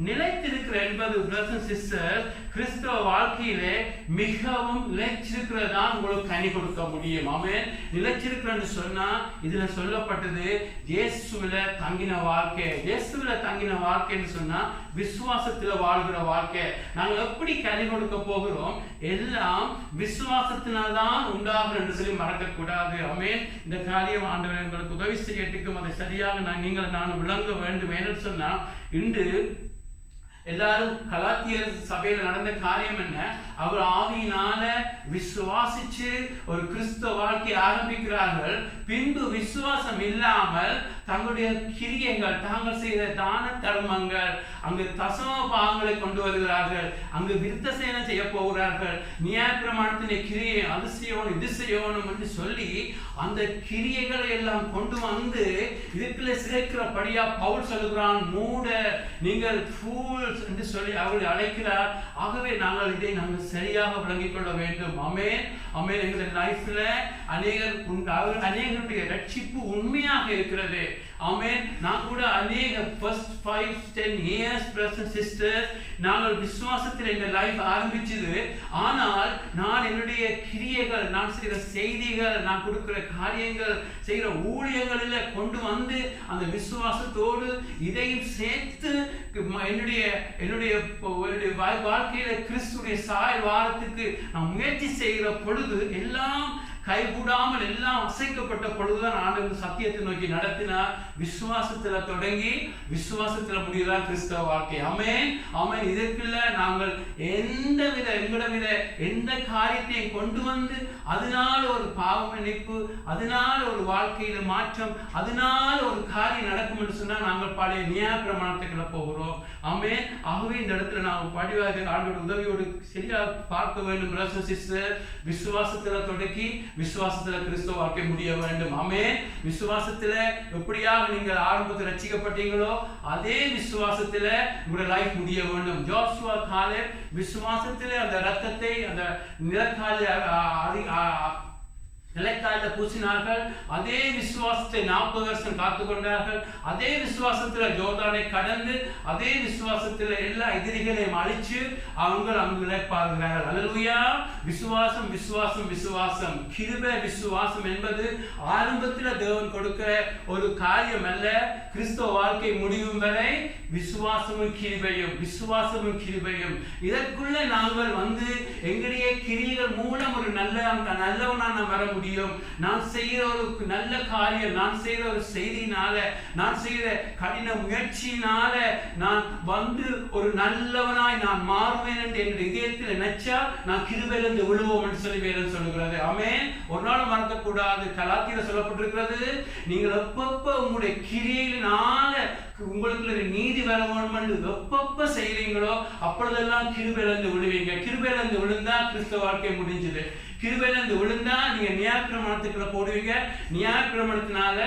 நிலைத்திருக்கிற என்பது பிரதர்ஸ் சிஸ்டர் கிறிஸ்தவ வாழ்க்கையிலே மிகவும் நிலைச்சிருக்கிறதா உங்களுக்கு கனி கொடுக்க முடியும். ஆமென். நிலைச்சிருக்கிறன்னு சொன்னா இதுல சொல்லப்பட்டது இயேசுவில தங்கின வாழ்க்கை. இயேசுவில தங்கின வாழ்க்கைன்னு சொன்னா விசுவாசத்துல வாழ்கிற வாழ்க்கை. நாங்கள் எப்படி கனி கொடுக்க போகிறோம்? எல்லாம் விசுவாசத்தினால்தான் உண்டாகும் என்று சொல்லி மறக்க கூடாது. ஆமென். இந்த காரியம் ஆண்டவர் எங்களுக்கு உதவி செய்யட்டுக்கும். அதை சரியாக நான் விளங்க வேண்டும். என்று சொன்னா இன்று எல்லாரும் கலாத்தியர் சபையில நடந்த காரியம் என்ன? அவர் ஆவியினால விசுவாசிச்சு ஒரு கிறிஸ்தவ வாழ்க்கை ஆரம்பிக்கிறார்கள். பின்பு விசுவாசம் இல்லாமல் தங்களுடைய கிரியைகள், தாங்கள் செய்த தான தர்மங்கள், அங்கு தசம பாகங்களை கொண்டு வருகிறார்கள், அங்கு விருத்த சேனை செய்ய போகிறார்கள். நியாயப்பிரமாணத்தின் கிரியை அது செய்யணும் இது செய்யணும் என்று சொல்லி அந்த கிரியைகளை எல்லாம் கொண்டு வந்து இதுக்குள்ள சிறைக்கிறபடியா பவுல் சொல்லுகிறான், மூட நீங்கள் ஃபூல்ஸ் என்று சொல்லி அவர்களை அழைக்கிறார். ஆகவே நாங்கள் இதை நாங்கள் சரியாக விளங்கிக் கொள்ள வேண்டும். ஆமென், ஆமென். எங்களுடைய லைஃப்ல அநேகருடைய ரட்சிப்பு உண்மையாக இருக்கிறது. ஆமென். நான் கூட அநேக first 5-10 years brothers and sisters நாங்கள் விசுவாசத்தில் எங்கள் லைஃப் ஆரம்பிச்சது. ஆனால் நான் என்னுடைய கிரியைகள், நான் செய்கிற செய்திகள், நான் கொடுக்கிற காரியங்கள், செய்கிற ஊழியங்களில் கொண்டு வந்து அந்த விசுவாசத்தோடு இதையும் சேர்த்து என்னுடைய வாழ்க்கையில கிறிஸ்துடைய சாயல் வாரத்துக்கு நான் முயற்சி செய்கிற பொழுது எல்லாம் கைகூடாமல் எல்லாம் அசைக்கப்பட்ட பொழுதுதான் ஆண்டவர் சத்தியத்தை நோக்கி நடத்தினார். விசுவாசத்துல தொடங்கி விசுவாசத்துல முடியதான் கிறிஸ்தவ வாழ்க்கை. ஆமென், ஆமென். இதற்குள்ள நாங்கள் எந்த காரியத்தையும் கொண்டு வந்து அதனால ஒரு பாவ மன்னிப்பு, அதனால ஒரு வாழ்க்கையில மாற்றம், அதனால ஒரு காரியம் நடக்கும் என்று சொன்னால் நாங்கள் பழைய நியாயப்பிரமாணத்துக்குள்ள போகிறோம். ஆமென். ஆகவே இந்த இடத்துல நாம் படிவாக ஆண்டோட உதவியோடு சரியா பார்க்க வேண்டும். பிரதர்ஸ் சிஸ்டர், விசுவாசத்துல தொடங்கி விசுவாசத்துல கிறிஸ்தவ வாழ்க்கை முடிய வேண்டும். ஆமென். விசுவாசத்துல எப்படியாக நீங்கள் ஆரம்பத்தில் ரட்சிக்கப்பட்டீங்களோ அதே விசுவாசத்துல உங்களுடைய லைஃப் முடிய வேண்டும். ஜோசுவா காலேப் விசுவாசத்திலே அந்த ரத்தத்தை அந்த நிலைக்கால பூசினார்கள். அதே விசுவாசத்தை 40 வருஷம் காத்துக்கொண்டார்கள். அதே விசுவாசத்தில் ஜோர்தானை கடந்து அதே விசுவாசத்தில் எல்லா எதிரிகளையும் அழிச்சு அவங்க அங்கு இழைப்பார்கள். அல்லேலூயா. விசுவாசம், விசுவாசம், விசுவாசம். கிருபை விசுவாசம் என்பது ஆரம்பத்தில் தேவன் கொடுக்கிற ஒரு காரியம் அல்ல. கிறிஸ்தவ வாழ்க்கை முடியும் வரை விசுவாசமும் கிருபையும், விசுவாசமும் கிருபையும். இதற்குள்ள நாங்கள் வந்து எங்களுடைய கிரியைகள் மூலம் ஒரு நல்லவனான வர முடியும். நான் செய்கிற ஒரு நல்ல காரியம், நான் செய்கிற ஒரு செய்தினால, நான் செய்கிற கடின முயற்சியினால நான் வந்து ஒரு நல்லவனாய் நான் மாறுவேன் என்று என் இதயத்தில் நினைச்சா நான் கிருபையிலிருந்து விழுவோம் என்று சொல்லி வேதம் சொல்லுகிறது. ஆமென். ஒரு நாள் மறக்கக்கூடாது. கலாத்தியில சொல்லப்பட்டிருக்கிறது, நீங்கள் எப்பப்ப உங்களுடைய கிரியையினால உங்களுக்கு நீதி வர வேண்டும் என்று எப்பப்ப செய்றீங்களோ அப்பொழுதெல்லாம் கிருபையிலிருந்து விழுவீங்க. கிருபையிலிருந்து விழுந்தா கிறிஸ்தவ வாழ்க்கை முடிஞ்சது. கிருபையிலிருந்து விழுந்தா நீங்க நியாயப்பிரமாணத்துக்குள்ள போடுவீங்க. நியாயப்பிரமாணத்தினால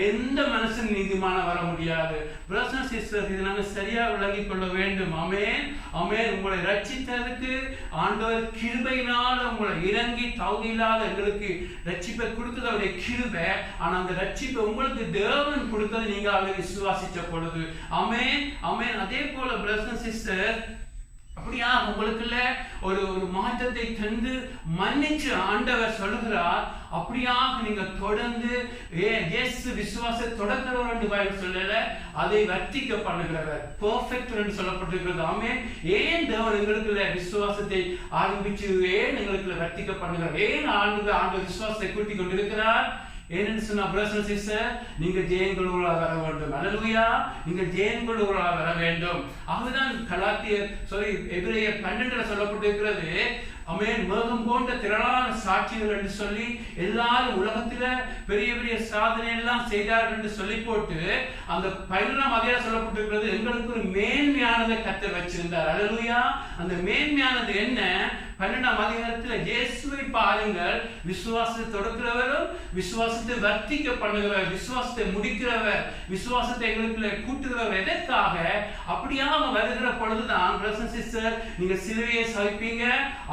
எந்த மனுஷன் நீதிமான வர முடியாது. பிரதர்ஸ் அண்ட் சிஸ்டர்ஸ், இதை நாங்கள் சரியா விளங்கிக் கொள்ள வேண்டும். ஆமென், ஆமென். உங்களை ரட்சித்ததுக்கு ஆண்டவர் கிருபையினால உங்களை இறங்கி தகுதியில்லாத எங்களுக்கு ரட்சிப்பை கொடுத்தது அவருடைய கிருபை. ஆனா அந்த ரட்சிப்பை உங்களுக்கு தேவன் கொடுத்தது நீங்க அவரை விசுவாசிச்ச பொழுது. ஆமென், ஆமென். அதே போல பிரதர்ஸ் அண்ட் சிஸ்டர், அப்படியா உங்களுக்குள்ள ஒரு மாற்றத்தை தந்து மன்னிச்சு ஆண்டவர் சொல்லுகிறார். அப்படியாக நீங்க தொடர்ந்து இயேசு விசுவாச தொடக்கிறவர் என்று பைபிள் சொல்லல, அதை வர்த்திக்க பண்ணுகிறவர், பெர்ஃபெக்ட் என்று சொல்லப்பட்டிருக்கிறது. ஆமென். ஏன் தேவன் எங்களுக்குள்ள விசுவாசத்தை ஆரம்பிச்சு ஏன் எங்களுக்குள்ள வர்த்திக்க பண்ணுகிறார்? ஏன் ஆண்டவர் விசுவாசத்தை கூட்டிக் கொண்டிருக்கிறார்? ஏன்னு சொன்னா பிரதர்ஸ் அண்ட் சிஸ்டர், நீங்க ஜெயங்கொள்வர்களாக வர வேண்டும். அல்லேலூயா. நீங்க ஜெயங்கொள்வர்களாக வர வேண்டும். அதுதான் எபிரேயர் 12 சொல்லப்பட்டிருக்கிறது. ஆமென். மேகம் போன்ற திரளான சாட்சிகள் என்று சொல்லி எல்லாரும் உலகத்துல பெரிய பெரிய சாதனை எல்லாம் செய்தார்கள் என்று சொல்லி போட்டு அந்த 11ஆம் அதிகாரம் சொல்லப்பட்டிருக்கிறது, எங்களுக்கு ஒரு மேன்மையானதை கர்த்தர் வச்சிருந்தார். அல்லேலூயா. அந்த மேன்மையானது என்ன? 12ஆம் அதிகாரத்தில் இயேசுவை பாருங்கள். விசுவாசத்தை தொடக்கிறவரும் விசுவாசத்தை வர்த்திக்க பண்ணுகிறவர், விசுவாசத்தை முடிக்கிறவர், விசுவாசத்தை எங்களுக்குள்ள கூட்டுகிறவர். எதற்காக? அப்படியாக வருகிற பொழுதுதான் பிரதர்ஸ் அண்ட் சிஸ்டர், நீங்க சிலுவையை சகிப்பீங்க,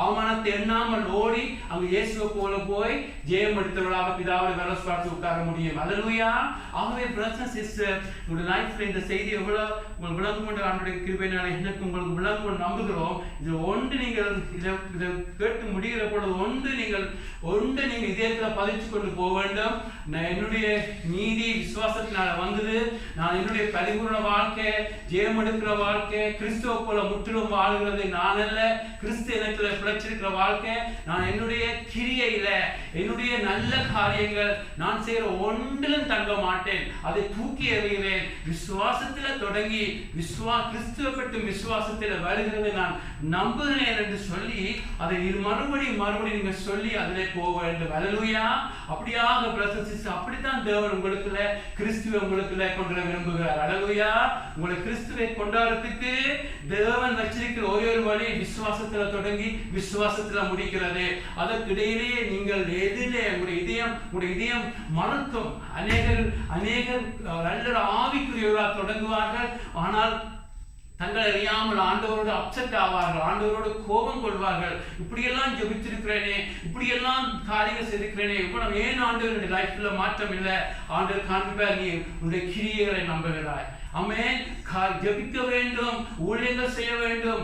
அவமானத்தை எண்ணாமல் ஓடி அங்கு இயேசுவை போல போய் ஜெயம் எடுத்தவர்களாக பிதாவை வரஸ் பார்த்து உட்கார முடியும். அல்லேலூயா. ஆகவே பிரதர்ஸ் அண்ட் சிஸ்டர், உங்களுடைய லைஃப்ல இந்த செய்தி எவ்வளவு உங்களுக்கு விளங்கும் என்று ஆண்டவருடைய கிருபையினால எனக்கு உங்களுக்கு விளங்கும் நம்புகிறோம். இது ஒன்று நீங்கள் இதை கேட்டு முடிகிற பொழுது ஒன்று நீங்க இதயத்துல பதிச்சு கொண்டு போக வேண்டும். நான் என்னுடைய நீதி விசுவாசத்தினால வந்தது. நான் என்னுடைய பரிபூர்ண வாழ்க்கை, ஜெயம் எடுக்கிற வாழ்க்கை, கிறிஸ்துவ போல முற்றிலும் வாழ்கிறது நான் அல்ல, கிறிஸ்து எனக்குள்ள பிழைச்சிருக்கிற வாழ்க்கை. நான் என்னுடைய கிரியையில, என்னுடைய நல்ல காரியங்கள், நான் செய்யற ஒன்றிலும் தங்க மாட்டேன், அதை தூக்கி எறிகிறேன். விசுவாசத்துல தொடங்கி கிறிஸ்துவ பற்றும் விசுவாசத்தில் வருகிறதை நான் நம்புகிறேன் என்று சொல்லி அதை மறுபடியும் நீங்க சொல்லி அதிலே போக வேண்டும். அல்லேலூயா. அப்படியாக பிரதர்ஸ் சிஸ்டர், அப்படித்தான் தேவன் உங்களுக்குள்ள கிறிஸ்துவை உங்களுக்குள்ள கொண்டு வர விரும்புகிறார். அல்லேலூயா. உங்களை கிறிஸ்துவை கொண்டாடுறதுக்கு தேவன் வச்சிருக்கிற ஒரே வழி விசுவாசத்துல தொடங்கி விசுவாசத்துல முடிக்கிறது. அதற்கு இடையிலேயே நீங்கள் எதிலே உங்களுடைய இதயம் மறுக்கும். அநேகர் நல்ல ஆவிக்குரியவர்களாக தொடங்குவார்கள். ஆனால் தங்களை அறியாமல் ஆண்டவரோடு அப்செட் ஆவார்கள், ஆண்டவரோடு கோபம் கொள்வார்கள். இப்படியெல்லாம் ஜெபிச்சிருக்கிறேனே, இப்படியெல்லாம் காரியங்கள் செய்திருக்கிறேனே, இவ்வளவு ஏன் ஆண்டவருடைய லைஃப்ல மாற்றம் இல்லை? ஆண்டவர் காண்பிப்பார், நீ உன்னுடைய கிரியைகளை நம்புகிறாய். ஆமென். ஜெபிக்க வேண்டும், ஊழியங்கள் செய்ய வேண்டும்,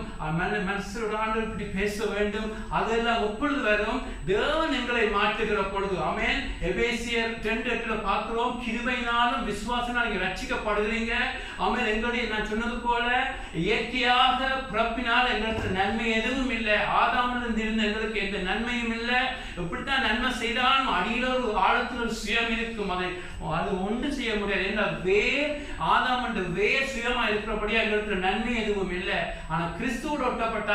மனசோட ஆண்டவர் இப்படி பேச வேண்டும். அதெல்லாம் எப்பொழுது வரும்? தேவன் எங்களை மாற்றுகிற பொழுது. ஆமென். எபேசியர் 2:8 பார்க்கிறோம், கிருபையினாலும் விசுவாசத்தினாலும் நீங்க ரட்சிக்கப்படுகிறீங்க. ஆமென். எங்களுடைய நான் சொன்னது போல இயற்கையாக பிறப்பினால் எங்களுக்கு நன்மை எதுவும் இல்லை. ஆதாமிலிருந்து இருந்த எங்களுக்கு எந்த நன்மையும் இல்லை. எப்படித்தான் நன்மை செய்தாலும் அடியில் ஒரு ஆழத்தில் ஒரு சுயம் இருக்கும். அது ஒன்று செய்ய முடியாது. ஆதாம் என்ற வேர் சுயமா இருக்கிறபடியா எங்களுக்கு நன்மை எதுவும் இல்லை. ஆனா கிறிஸ்துவோடு ஒட்டப்பட்ட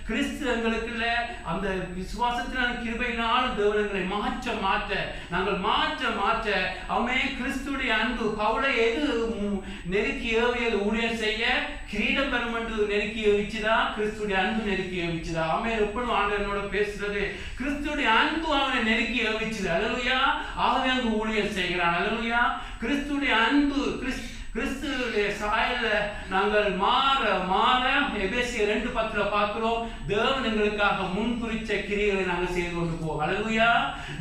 கிறிஸ்து எங்களுக்குள்ள அந்த விசுவாசத்தினால கிருபையினாலும் தேவனங்களை மாற்ற நாங்கள் மாற்ற அவமே கிறிஸ்துடைய அன்பு பவுலை எது நெருக்கி ஏவியது ஊழியர் செய்ய கிரீடம் பெறும் என்று நெருக்கி ஏவிச்சுதா? கிறிஸ்துடைய அன்பு நெருக்கி ஏவிச்சுதா? அவன் எப்பொழுதும் ஆண்டவனோட பேசுறது கிறிஸ்துடைய அன்பு அவனை நெருக்கி ஏவிச்சுது. அல்லேலூயா. ஆகவே அங்கு ஊழியர் செய்கிறான். அல்லேலூயா. கிறிஸ்துடைய அன்பு கிறிஸ்துடைய சாயல்ல நாங்கள் மாற எபேசியர் 2:10 பார்க்கிறோம், தேவன் எங்களுக்காக முன்குறிச்ச கிரியைகளை நாங்கள் செய்து கொண்டு போவோம். அல்லேலூயா.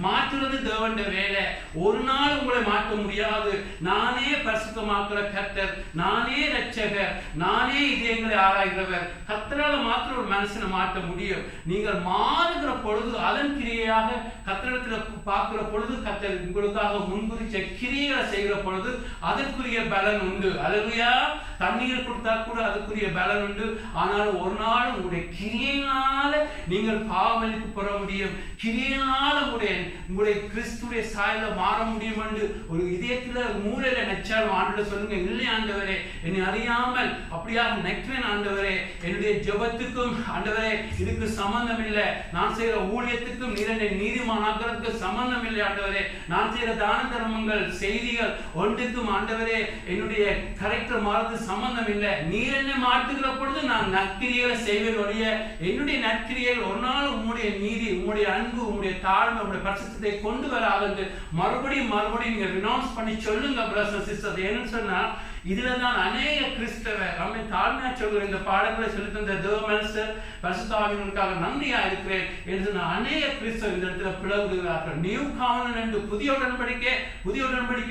மாற்றுறது தேவனுடைய வேலை. ஒரு நாள் உங்களை மாற்ற முடியாது. நானே பரிசுத்தமாக்குற கர்த்தர், நானே ரட்சகர், நானே இதயங்களை ஆராய்கிறவர். கர்த்தரால மாத்திர ஒரு மனுஷனை மாற்ற முடியும். நீங்கள் மாறுகிற பொழுது அதன் கிரியையாக கர்த்தரிடத்தில் பார்க்கிற பொழுது கர்த்தர் உங்களுக்காக முன்குறிச்ச கிரியைகளை செய்கிற பொழுது அதற்குரிய பலன் உண்டு. அல்லேலூயா. தண்ணீர் கொடுத்தா கூட அதுக்குரிய பலன் உண்டு. ஆனால் ஒரு நாள் உங்களுடைய கிரியையினால நீங்கள் பாவமளிப்பு பெற முடியும். கிரியையினால உங்களுடைய கிறிஸ்துடைய சாயல மாற முடியும் என்று ஒரு இதயத்துல மூலையில நச்சாலும் ஆண்டவரே சொல்லுங்க, இல்லை ஆண்டவரே என்னை அறியாமல் அப்படியாக நெக்கிறேன் ஆண்டவரே, என்னுடைய ஜெபத்துக்கும் ஆண்டவரே இதுக்கு சம்பந்தம் இல்லை, நான் செய்கிற ஊழியத்துக்கும் நீரை நீதிமானாக்கிறதுக்கு சம்பந்தம் இல்லை ஆண்டவரே, நான் செய்கிற தான தர்மங்கள் செய்திகள் ஒன்றுக்கும் ஆண்டவரே என்னுடைய கரெக்டர் மாறது சம்பந்தம் இல்லை. நீர் என்னை மாற்றுகிற பொழுது நான் நற்கிரியைகளை செய்வேன் ஒழிய என்னுடைய நற்கிரியைகள் ஒரு நாள் உம்முடைய நீதி, உம்முடைய அன்பு, உம்முடைய தாழ்மை, உம்முடைய பரிசுத்தத்தை கொண்டு வராது. மறுபடியும் நீங்க ரினவுன்ஸ் பண்ணி சொல்லுங்க பிரதர்ஸ் சிஸ்டர்ஸ். ஏன்னு சொன்னா இதுலதான் அநேக கிறிஸ்தவர் நம்ம தாழ்மையா சொல்கிற இந்த பாடங்களை சொல்லி தந்த தேவமனசர் பரிசுத்தாவியனுக்காக நன்றியா இருக்கிறேன் என்று அநேக கிறிஸ்தவர் இந்த இடத்துல பிளவுகிறார்கள். நியூ காமன் என்று புதிய உடன்படிக்கை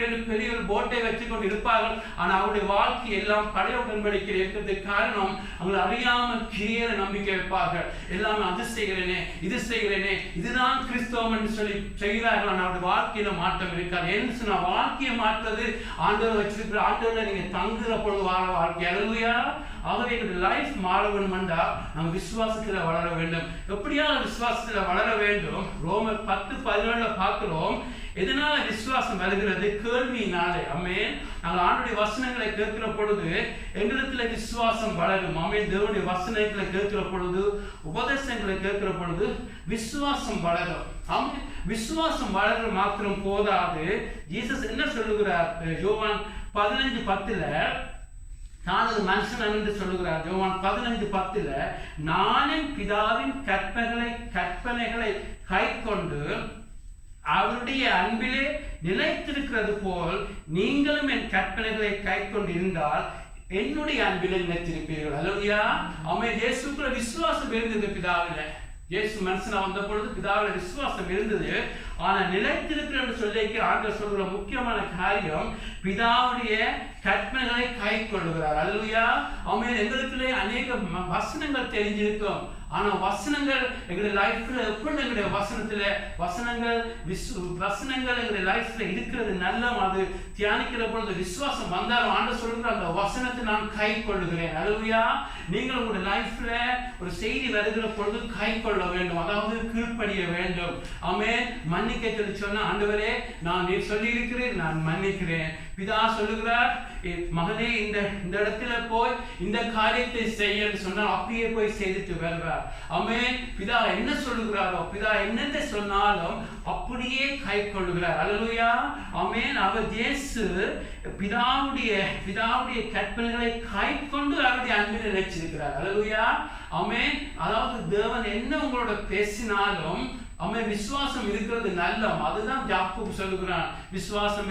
என்று பெரிய ஒரு போட்டை வச்சு கொண்டு இருப்பார்கள். ஆனா அவருடைய வாழ்க்கை எல்லாம் பழைய உடன்படிக்கை இருக்கிறதுக்கு காரணம் அவங்களை அறியாமல் கிரியையில நம்பிக்கை வைப்பார்கள். எல்லாமே அது செய்கிறேனே, இது செய்கிறேனே, இதுதான் கிறிஸ்தவம் என்று சொல்லி செய்கிறார்கள். ஆனால் அவருடைய வாழ்க்கையில மாற்றம் இருக்காது. ஏன்னு சொன்னா வாழ்க்கையை மாற்றுறது ஆண்டவர் வச்சிருக்கிற ஆண்டவர்ல நீங்க தங்குற பொழுது வாழ வாழ்க்கை. அல்லேலூயா. ஆகவே எங்களுடைய லைஃப் மாற வேண்டுமென்றா நாங்கள் விசுவாசத்துல வளர வேண்டும். எப்படியா விசுவாசத்துல வளர வேண்டும்? ரோமர் 10:17 பார்க்கிறோம். எதனால விசுவாசம் வருகிறது? கேள்வியினாலே. ஆமென். நாங்கள் ஆண்டவருடைய வசனங்களை கேட்கிற பொழுது எங்களுக்கு விசுவாசம் வளரும். ஆமென். தேவனுடைய வசனங்களை கேட்கிற பொழுது, உபதேசங்களை கேட்கிற பொழுது விசுவாசம் வளரும். ஆமென். விசுவாசம் வளர மாத்திரம் போதாது. ஜீசஸ் என்ன சொல்லுகிறார்? யோவான் 15:10 நான் ஒரு மனுஷன் என்று சொல்லுகிறார். யோவான் 15:10 நானும் பிதாவின் கற்பனைகளை கைக்கொண்டு அவருடைய அன்பிலே நிலைத்திருக்கிறது போல் நீங்களும் என் கற்பனைகளை கைக்கொண்டு இருந்தால் என்னுடைய அன்பிலே நிலைத்திருப்பீர்கள். அல்லேலூயா. ஆமென். இயேசுக்குள்ள விசுவாசம் இருந்தது பிதாவில. இயேசு மனுஷனா வந்த பொழுது பிதாவில விசுவாசம் இருந்தது. ஆனா நிலைத்திருக்கிற சொல்லிக்க ஆண்டவர் சொல்கிற முக்கியமான காரியம் பிதாவுடைய கற்பனைகளை கை கொள்ளுகிறார். அல்லேலூயா. ஆமென். எங்களுக்குள்ளே அநேக வசனங்கள் தெரிஞ்சிருக்கும். ஆனா வசனங்கள் எங்களுடைய லைஃப்ல எப்பொழுது எங்களுடைய வசனங்கள் எங்களுடைய லைஃப்ல இருக்கிறது நல்ல. அது தியானிக்கிற பொழுது விசுவாசம் வந்தாலும் ஆண்டவர் சொல்லுகிற அந்த வசனத்தை நான் கை கொள்ளுகிறேன். அல்லேலூயா. நீங்கள் உங்களுடைய லைஃப்ல ஒரு செய்தி வருகிற பொழுது கை கொள்ள வேண்டும், அதாவது கீழ்ப்படிய வேண்டும். ஆமென். மன்னிக்க சொல்லி சொன்னா ஆண்டவரே நான் நீர் சொல்லி இருக்கிறேன், நான் மன்னிக்கிறேன். பிதா சொல்லுகிறார், மகனே இந்த இடத்துல போய் இந்த காரியத்தை செய்ய சொன்னால் அப்படியே போய் செய்துட்டு வருவார். ஆமென். பிதா என்ன சொல்லுகிறாரோ, பிதா என்னத்தை சொன்னாலும் அப்படியே கை கொள்ளுகிறார். அல்லேலூயா. ஆமென். அவர் இயேசு பிதாவுடைய கற்பனைகளை கை கொண்டு அவருடைய அன்பில் நிலைச்சிருக்கிறார். அல்லேலூயா. ஆமென். அதாவது தேவன் என்ன உங்களோட பேசினாலும் அவன் விசுவாசம் இருக்கிறது நல்ல. அதுதான் யாக்கோபு சொல்லுகிறான், விசுவாசம்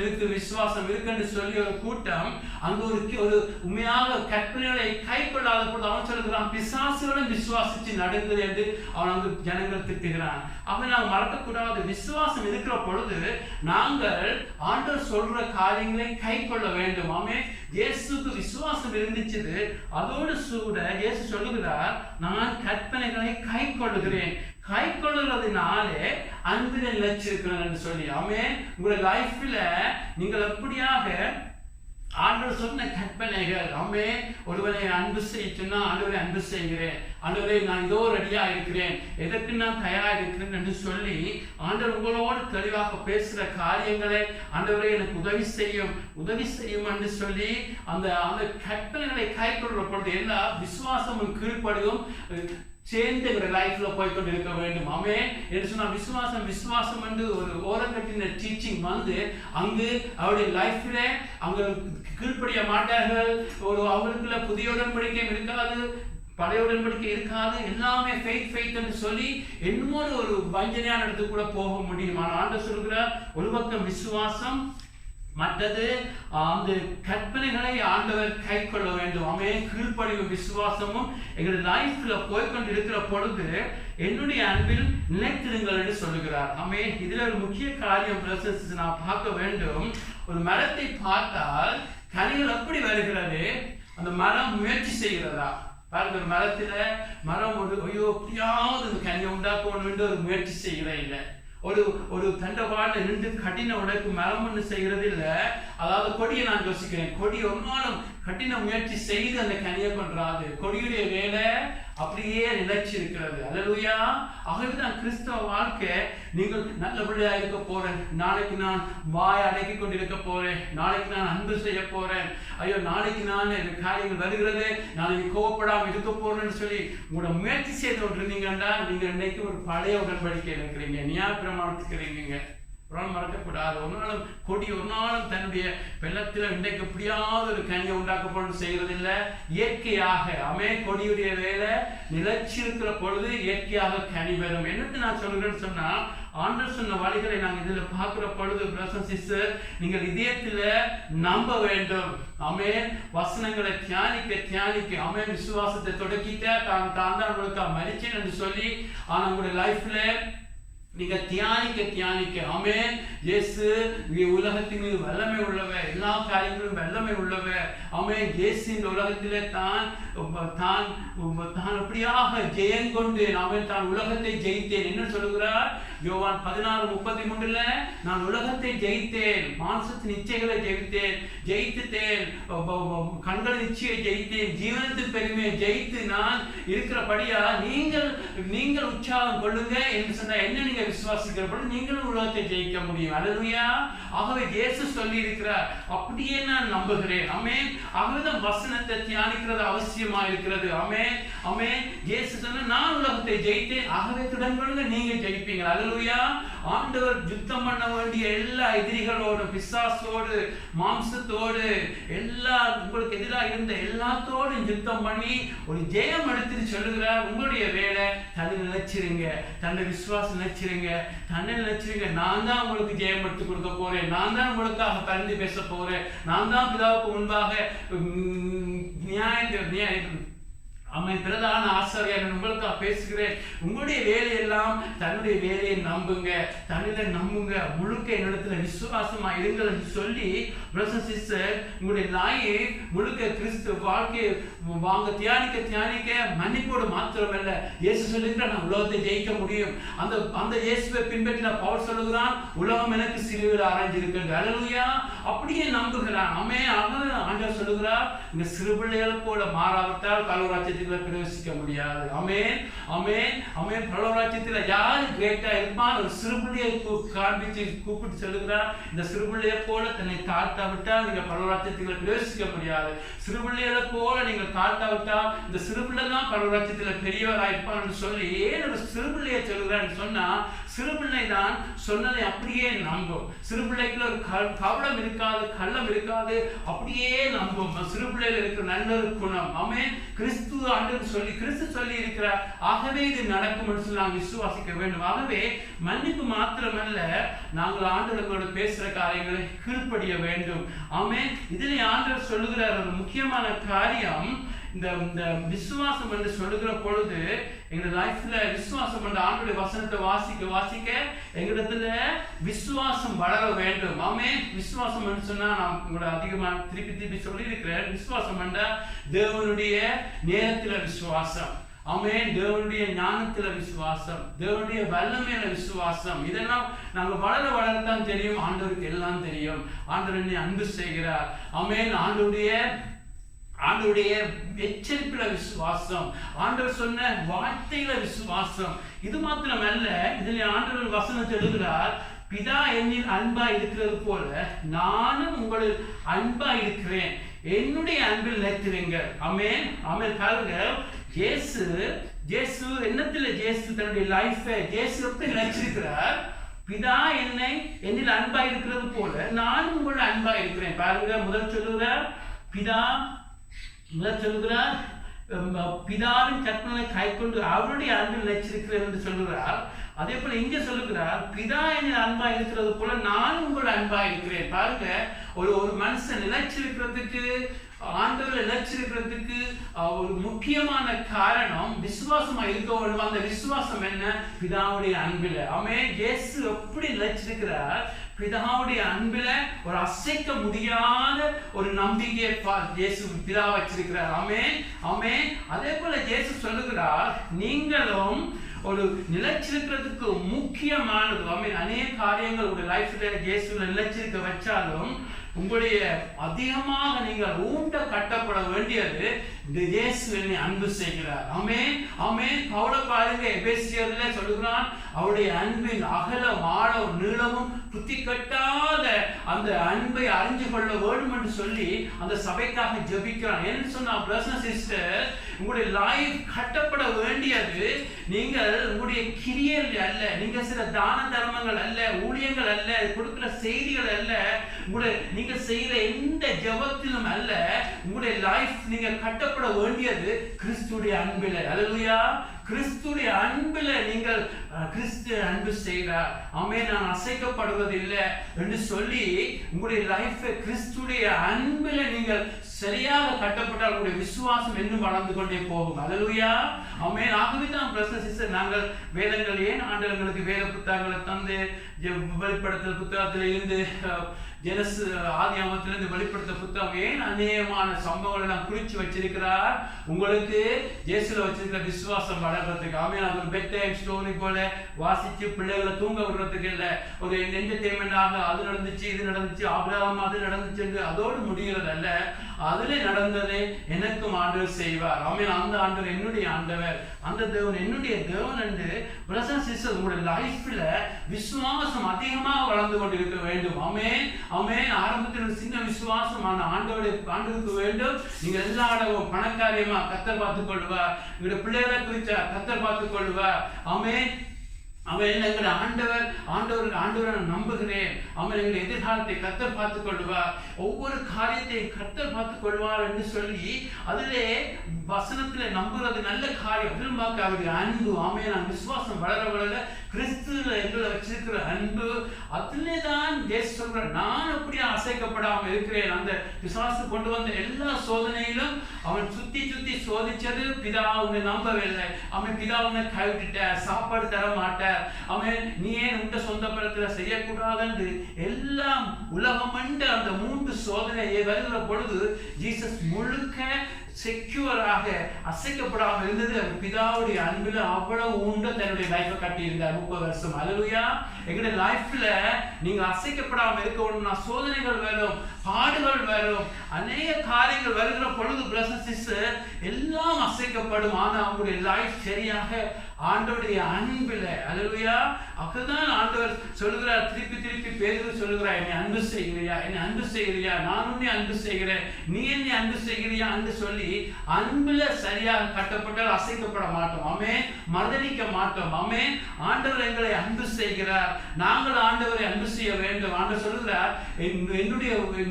இருக்குன்னு சொல்லி ஒரு கூட்டம் அங்கு ஒரு உண்மையாக கற்பனைகளை கை கொள்ளாத பொழுது அவன் சொல்லுகிறான், பிசாசுகளும் விசுவாசிச்சு நடக்குது என்று அவன் அங்கு ஜனங்கள் திட்டுகிறான். அவன் நாங்கள் மறக்கக்கூடாது. விசுவாசம் இருக்கிற பொழுது நாங்கள் ஆண்டவர் சொல்ற காரியங்களை கை கொள்ள வேண்டும். அவன் இயேசுக்கு விசுவாசம் இருந்துச்சு. அதோடு கூட இயேசு சொல்லுகிறார், நான் கற்பனைகளை கை கொள்ளுகிறேன். கை கொள்ளுறதுனாலே அன்பில் நிலைச்சிருக்கிறேன் என்று சொல்லி. ஆமென். உங்களோட லைஃப்ல நீங்கள் எப்படியாக ஆண்டவர் சொன்ன கற்பனைகள், ஆமென். ஒருவரை அன்பு செய்ய சொன்னா ஆண்டவரை அன்பு செய்கிறேன், ஆண்டவரை நான் இதோ ரெடியா இருக்கிறேன், எதற்கு நான் தயாரா இருக்கிறேன் என்று சொல்லி ஆண்டவர் உங்களோடு தெளிவாக பேசுற காரியங்களை ஆண்டவரை எனக்கு உதவி செய்யும் என்று சொல்லி அந்த கற்பனைகளை கை கொள்ற பொழுது எல்லா விசுவாசமும் கீழ்ப்படியும் சேர்ந்து லைஃப்ல போய்கொண்டு இருக்க வேண்டும். ஆமென். என்று சொன்னா விசுவாசம் என்று ஒரு ஓரங்கட்டின டீச்சிங் வந்து அங்கு அவருடைய லைஃப்ல அவங்க கீழ்ப்படிய மாட்டார்கள். அவங்களுக்குள்ள புதிய உடன்படிக்கை இருக்காது, பழைய உடன்படிக்கை இருக்காது. எல்லாமே ஃபெய்த் என்று சொல்லி என்னமோ ஒரு வஞ்சனையான இடத்துக்கு கூட போக முடியும். ஆனால் ஆண்டவர் சொல்கிறார், ஒரு பக்கம் விசுவாசம், மற்றது அந்த கற்பனைகளை ஆண்டவர் கை கொள்ள வேண்டும். ஆமென். கீழ்ப்படியும் விசுவாசமும் எங்களுடைய லைஃப்ல போய்கொண்டு இருக்கிற பொழுது என்னுடைய அன்பில் நிலைத்திருங்கள் என்று சொல்லுகிறார். ஆமென். இதுல ஒரு முக்கிய காரியம் நான் பார்க்க வேண்டும். ஒரு மரத்தை பார்த்தால் கனிகள் எப்படி வருகிறது? அந்த மரம் முயற்சி செய்கிறதா? பாருங்க, ஒரு மரம் ஐயோ எப்படியாவது கனியை உண்டாக்கணும் என்று ஒரு முயற்சி செய்கிறதே இல்லை. ஒரு தண்டவாள நின்று கடின உழைப்பு மரம் ஒன்று செய்கிறது இல்லை. அதாவது கொடியை நான் யோசிக்கிறேன், கொடி ஒரு நாளும் கடின முயற்சி செய்து அந்த கனியை கொன்றாது. கொடியுடைய வேலை அப்படியே நிலைச்சி இருக்கிறது. அல்லேலூயா. ஆகவேதான் கிறிஸ்தவ வாழ்க்கை, நீங்கள் நல்லபடியா இருக்க போறேன், நாளைக்கு நான் வாய் அடக்கி கொண்டிருக்க போறேன், நாளைக்கு நான் அன்பு செய்ய போறேன், ஐயோ நாளைக்கு நான் காரியங்கள் வருகிறது, நாளைக்கு கோவப்படாமல் இருக்க போறேன்னு சொல்லி உங்களோட முயற்சி செய்து கொண்டிருந்தீங்கன்னா நீங்க இன்னைக்கு ஒரு பழைய உடன்படிக்கை இருக்கிறீங்க, நியாயப்பிரமாணத்துக்கு இருக்கிறீங்க. மறக்கக்கூடாது. ஒரு நாளும் கொடி ஒரு நாளும் தன்னுடைய வெள்ளத்தில் இன்றைக்கு எப்படியாவது ஒரு கனியை உண்டாக்கப்படும் செய்கிறது இல்லை. இயற்கையாக கொடியுடைய வேலை நிலைச்சிருக்கிற பொழுது இயற்கையாக கனி வரும். என்னது நான் சொல்கிறேன்னு சொன்னா, ஆண்டவர் சொன்ன வழிகளை நாங்கள் இதுல பார்க்கிற பொழுது பிரதர்ஸ் சிஸ்டர், நீங்கள் இதயத்துல நம்ப வேண்டும். ஆமென். வசனங்களை தியானிக்க ஆமென். விசுவாசத்தை தொடக்கிட்ட தான் தான் உங்களுக்கு மரிச்சேன் என்று சொல்லி ஆனா உங்களுடைய லைஃப்ல நீங்க தியானிக்க ஆமென். இயேசு உலகத்தின் மீது வல்லமை உள்ளவர், எல்லா காரியங்களும் வல்லமை உள்ளவர். ஆமென். இயேசு இந்த உலகத்திலே தான் அப்படியாக ஜெயம் கொண்டு ஆமென் தான் உலகத்தை ஜெயித்தேன் என்ன சொல்லுகிறார்? யோவான் 16:33 நான் உலகத்தை ஜெயித்தேன், மாம்சத்தின் இச்சைகளை ஜெயித்தேன், கண்களின் இச்சையை ஜெயித்தேன், ஜீவனத்தின் பெருமையை ஜெயித்து நான் இருக்கிறபடியா நீங்கள் உற்சாகம் கொள்ளுங்க என்று சொன்ன என்ன நீங்க விசுவாசிக்கிறபடி நீங்களும் உலகத்தை ஜெயிக்க முடியும். அல்லேலூயா. ஆகவே இயேசு சொல்லி இருக்கிறார், அப்படியே நான் நம்புகிறேன். ஆமென். ஆகவேதான் வசனத்தை தியானிக்கிறது அவசியமா இருக்கிறது. ஆமென். ஆமென். இயேசு சொன்ன நான் உலகத்தை ஜெயித்தேன், ஆகவே துடன் நீங்க ஜெயிப்பீங்க. அல்லேலூயா. ஆண்டவர் யுத்தம் பண்ண வேண்டிய எல்லா எதிரிகளோடு, பிசாசோடு, மாம்சத்தோடு, எல்லா உங்களுக்கு எதிராக இருந்த எல்லாத்தோடு யுத்தம் பண்ணி ஒரு ஜெயம் எடுத்துட்டு சொல்லுகிறார், உங்களுடைய வேலை தன்னை நினைச்சிருங்க, தன்னை விசுவாசம் நினைச்சிருங்க, நான் தான் உங்களுக்கு ஜெயம் எடுத்து கொடுக்க போறேன், நான் தான் உங்களுக்காக பரிந்து பேச போறேன், நான் தான் பிதாவுக்கு முன்பாக பிரதான ஆசிரியர் உங்களுக்காக பேசுகிறேன். உங்களுடைய வேலையெல்லாம் தன்னுடைய வேலையை நம்புங்க, முழுக்க என்னிடத்துல விசுவாசமா இருங்கள் என்று சொல்லி பிரதர்ஸ் சிஸ்டர் உங்களுடைய லைஃப் முழுக்க கிறிஸ்து வாழ்க்கையை வாங்க தியானிக்க மன்னிப்போடு மாத்திரமல்ல, இயேசு சொல்லுகிற நான் உலகத்தை ஜெயிக்க முடியும். அந்த இயேசுவை பின்பற்றி நான் பவுல் சொல்லுகிறான், உலகம் எனக்கு சிலுவையில் அரைஞ்சிருக்கிறது. அல்லேலூயா. அப்படியே நம்புகிறான். ஆண்டவர் சொல்லுகிறார், இந்த சிறுபிள்ளைகளை போல மாறாவிட்டால் கலவராட்சி ராஜ்யத்துக்குள்ள பிரவேசிக்க முடியாது. ஆமென், ஆமென், ஆமென். பரலோக ராஜ்யத்துல யாரு கிரேட்டா இருப்பான்? ஒரு சிறுபிள்ளையை காண்பிச்சு கூப்பிட்டு சொல்லுகிறார், இந்த சிறுபிள்ளையை போல தன்னை தாழ்த்தாவிட்டால் நீங்க பரலோக ராஜ்யத்துக்குள்ள பிரவேசிக்க முடியாது. சிறுபிள்ளைகளை போல நீங்கள் தாழ்த்தாவிட்டால் இந்த சிறுபிள்ளை தான் பரலோக ராஜ்யத்துல பெரியவராயிருப்பான் என்று சொல்லி ஏன் ஒரு சிறுபிள்ளையை சொல்லுகிறான்னு சொன்னா, சிறுபிள்ளை தான் சொன்னதை அப்படியே நம்பும். சிறுபிள்ளைக்குள்ள ஒரு கவலம் இருக்காது, கள்ளம் இருக்காது, அப்படியே நம்பும். சிறுபிள்ளையில இருக்கிற நல்ல ஒரு குணம். ஆமென். கிறிஸ்து சொல்லி இருக்கிறார், ஆகவே இது நடக்கும் என்று சொல்லி நாம் விசுவாசிக்க வேண்டும். ஆகவே மன்னிப்பு மாத்திரமல்ல, நாங்கள் ஆண்டவர்களோடு பேசுற காரியங்களை கீழ்ப்படிய வேண்டும். ஆமென். இதிலே ஆண்டவர் சொல்லுகிற ஒரு முக்கியமான காரியம், இந்த விசுவாசம் என்று சொல்லுகிற பொழுது எங்க லைஃப்ல விசுவாசம் என்ற ஆண்டவருடைய வசனத்தை வாசிக்க எங்களிடத்துல விசுவாசம் வளர வேண்டும். ஆமென். விசுவாசம் என்று சொன்னா நான் உங்களோட அதிகமா திருப்பி சொல்லி இருக்கிறேன். விசுவாசம் என்ற தேவனுடைய நேரத்துல விசுவாசம். ஆமென். தேவனுடைய ஞானத்துல விசுவாசம், தேவனுடைய வல்லமையில விசுவாசம். இதெல்லாம் நாங்க வளரத்தான் தெரியும். ஆண்டவருக்கு எல்லாம் தெரியும். ஆண்டவர் என்னை அன்பு செய்கிறார். ஆமென். ஆண்டவருடைய எச்சரிப்புல விசுவாசம், ஆண்டவர் சொன்ன வார்த்தையில விசுவாசம். இது மாத்திரமல்ல, இதுல ஆண்டவர் வசனம் எழுதுகிறார், பிதா என்னில் அன்பா இருக்கிறது போல நானும் உங்களில் அன்பா இருக்கிறேன், என்னுடைய அன்பில் நிலைத்திருங்கள். ஆமென், ஆமென். பாருங்க, இயேசு என்னத்துல தன்னுடைய லைஃபை எப்படி நினைச்சிருக்கிறார்? பிதா என்னில் அன்பா இருக்கிறது போல நானும் உங்களோட அன்பா இருக்கிறேன். பாருங்க, முதல் சொல்லுகிறார் பிதாவின் கற்பனை கைக்கொண்டு அவருடைய அன்பில் நிலைச்சிருக்கிறேன் என்று சொல்லுகிறார். அதே போல இங்க சொல்லுகிறார், பிதா என்னில் அன்பா இருக்கிறது போல நானும் உங்களோட அன்பா இருக்கிறேன். பாருங்க, ஒரு மனுஷன் நிலைச்சிருக்கிறதுக்கு, ஆண்டவரை நிலைச்சிருக்கிறதுக்கு ஒரு முக்கியமான காரணம் விசுவாசமா இருக்க வேண்டும். அந்த விசுவாசம் என்ன? பிதாவுடைய அன்பில. ஆமென். இயேசு எப்படி நிலைச்சிருக்கிறார்? பிதாவுடைய அன்பில ஒரு அசைக்க முடியாத ஒரு நம்பிக்கையை இயேசு பிதா வச்சிருக்கிறார். ஆமென், ஆமென். அதே போல இயேசு சொல்லுகிறார், நீங்களும் ஒரு நிலைச்சிருக்கிறதுக்கு முக்கியமானது. ஆமென். அநேக காரியங்கள் உங்களுடைய லைஃப்ல இயேசுல நிலைச்சிருக்க வச்சாலும் உங்களுடைய அதிகமாக நீங்கள் ஊண்ட கட்டப்பட வேண்டியது இந்த இயேசு என்னை அன்பு செய்கிறார். ஆமென், ஆமென். பவுல பாருங்க, எபேசியர்ல சொல்லுகிறான், அவருடைய அன்பின் அகலம் ஆழம் நீளமும் புத்தி கட்டாத அந்த அன்பை அறிஞ்சு கொள்ள வேண்டும் என்று சொல்லி அந்த சபைக்காக ஜெபிக்கிறான். என்ன சொன்னா, பிரதர்ஸ் அண்ட் சிஸ்டர்ஸ், உங்களுடைய லைஃப் கட்டப்பட வேண்டியது நீங்கள் உங்களுடைய கிரியைகள் அல்ல, நீங்க சில தான தர்மங்கள் அல்ல, ஊழியங்கள் அல்ல, கொடுக்கிற செய்திகள் அல்ல, நீங்க செய்யற எந்த ஜெபத்திலும் அல்ல. உங்களுடைய லைஃப் நீங்க கட்டப்பட வேண்டியது கிறிஸ்துடைய அன்பில. அல்லேலூயா. கிறிஸ்துடைய அன்பில நீங்கள் கிறிஸ்து அன்பு செய்கிறார். ஆமென். நான் அசைக்கப்படுவதில்லை என்று சொல்லி உங்களுடைய லைஃப் கிறிஸ்துடைய அன்பில நீங்கள் சரியாக கட்டப்பட்டால் உங்களுடைய விசுவாசம் இன்னும் வளர்ந்து கொண்டே போகும். அல்லேலூயா. ஆமென். ஆகவே தான் பிரதர்ஸ் சிஸ்டர், நாங்கள் வேதங்கள் ஏன் ஆண்டவர்களுக்கு வேத புத்தகங்களை தந்து வெளிப்படுத்தல் புத்தகத்தில் இருந்து ஆதியாகமத்திலிருந்து வெளிப்படுத்த புத்தகம் ஏன் அநேகமான சம்பவங்களை எல்லாம் குறிச்சு வச்சிருக்கிறார்? உங்களுக்கு இயேசுல வச்சிருக்கிற விசுவாசம் வளர்றதுக்கு. ஆமென். அது ஒரு பெட் டைம் ஸ்டோரி போல வாசிச்சு பிள்ளைகளை தூங்க விடுறதுக்கு இல்லை, ஒரு என்டர்டெயின்மெண்டாக அது நடந்துச்சு இது நடந்துச்சு ஆபிரகாம் அது நடந்துச்சு என்று அதோடு முடிகிறது அல்ல. அதிலே நடந்ததை எனக்கும் ஆண்டவர் செய்வார். ஆமென். அந்த ஆண்டவர் என்னுடைய ஆண்டவர், அந்த தேவன் என்னுடைய தேவன் என்று பிரதர்ஸ் சிஸ்டர்ஸ் உங்களுடைய லைஃப்ல விசுவாசம் அதிகமாக வளர்ந்து கொண்டிருக்க வேண்டும். ஆமென், ஆமென். ஆரம்பத்தில் ஒரு சின்ன விசுவாசம் ஆண்டவருக்கு வேண்டும். நீங்க எல்லா இடமும் பணக்காரியமா கர்த்தர் பார்த்துக் கொள்வார், உங்களுடைய பிள்ளைகளை குறிச்சா கர்த்தர் பார்த்துக் கொள்வார். ஆமென். அவன் எங்களை ஆண்டவரை நம்புகிறேன். அவன் எங்களை எதிர்காலத்தை கர்த்தர் பார்த்துக் கொள்வார், ஒவ்வொரு காரியத்தையும் கர்த்தர் பார்த்துக் கொள்வார் என்று சொல்லி அதிலே வசனத்திலே நம்புறது நல்ல காரியம். அதில் அவருடைய அன்பு. ஆமென். நான் விசுவாசம் வளர கிறிஸ்துல எங்களை வச்சிருக்கிற அன்பு, அதிலே தான் இயேசு சொல்றார், நான் அப்படியே அசைக்கப்படாமல் இருக்கிறேன். அந்த விசுவாசம் கொண்டு வந்த எல்லா சோதனையிலும் அவன் சுத்தி சோதிச்சது, பிதா உன்னை நம்பவில்லை, அவன் பிதா உன்னை கைவிட்டுட்டார், சாப்பாடு தர மாட்டார், அவன் நீ ஏன் உண்ட சொந்த பலத்துல செய்யக்கூடாது என்று எல்லாம் உலகம் அந்த 3 சோதனையை வருகிற பொழுது ஜீசஸ் முழுக்க செக்யூராக அசைக்கப்படாமல் இருந்தது. அவர் பிதாவுடைய அன்பில் அவ்வளவு உண்டு தன்னுடைய லைஃபை கட்டி இருந்தார் 30 வருஷம். அல்லேலூயா. எங்களுடைய லைஃப்ல நீங்க அசைக்கப்படாமல் இருக்கணும்னா சோதனைகள் வரும், பாடுகள் வரும், அநேக காரியங்கள் வருகிற பொழுது பிரசன்ஸ் எல்லாம் அசைக்கப்படும். ஆனா அவங்களுடைய லைஃப் சரியாக ஆண்டவருடைய அன்பில். அல்லேலூயா. அப்பதான் ஆண்டவர் சொல்லுகிறார், திருப்பி திருப்பி பேதுரு சொல்லுகிறார், என்னை அன்பு செய்கிறியா, என்னை அன்பு செய்கிறியா, நான் உன்னை அன்பு செய்கிறேன், நீ என்னை அன்பு செய்கிறியா என்று சொல்லி அன்புல சரியாக கட்டப்பட்டால் அசைக்கப்பட மாட்டோம். ஆமென். மறுதலிக்க மாட்டோம். ஆமென். ஆண்டவர் எங்களை அன்பு செய்கிறார், நாங்கள் ஆண்டவரை அன்பு செய்ய வேண்டும். ஆண்டவர் சொல்லுகிறார்,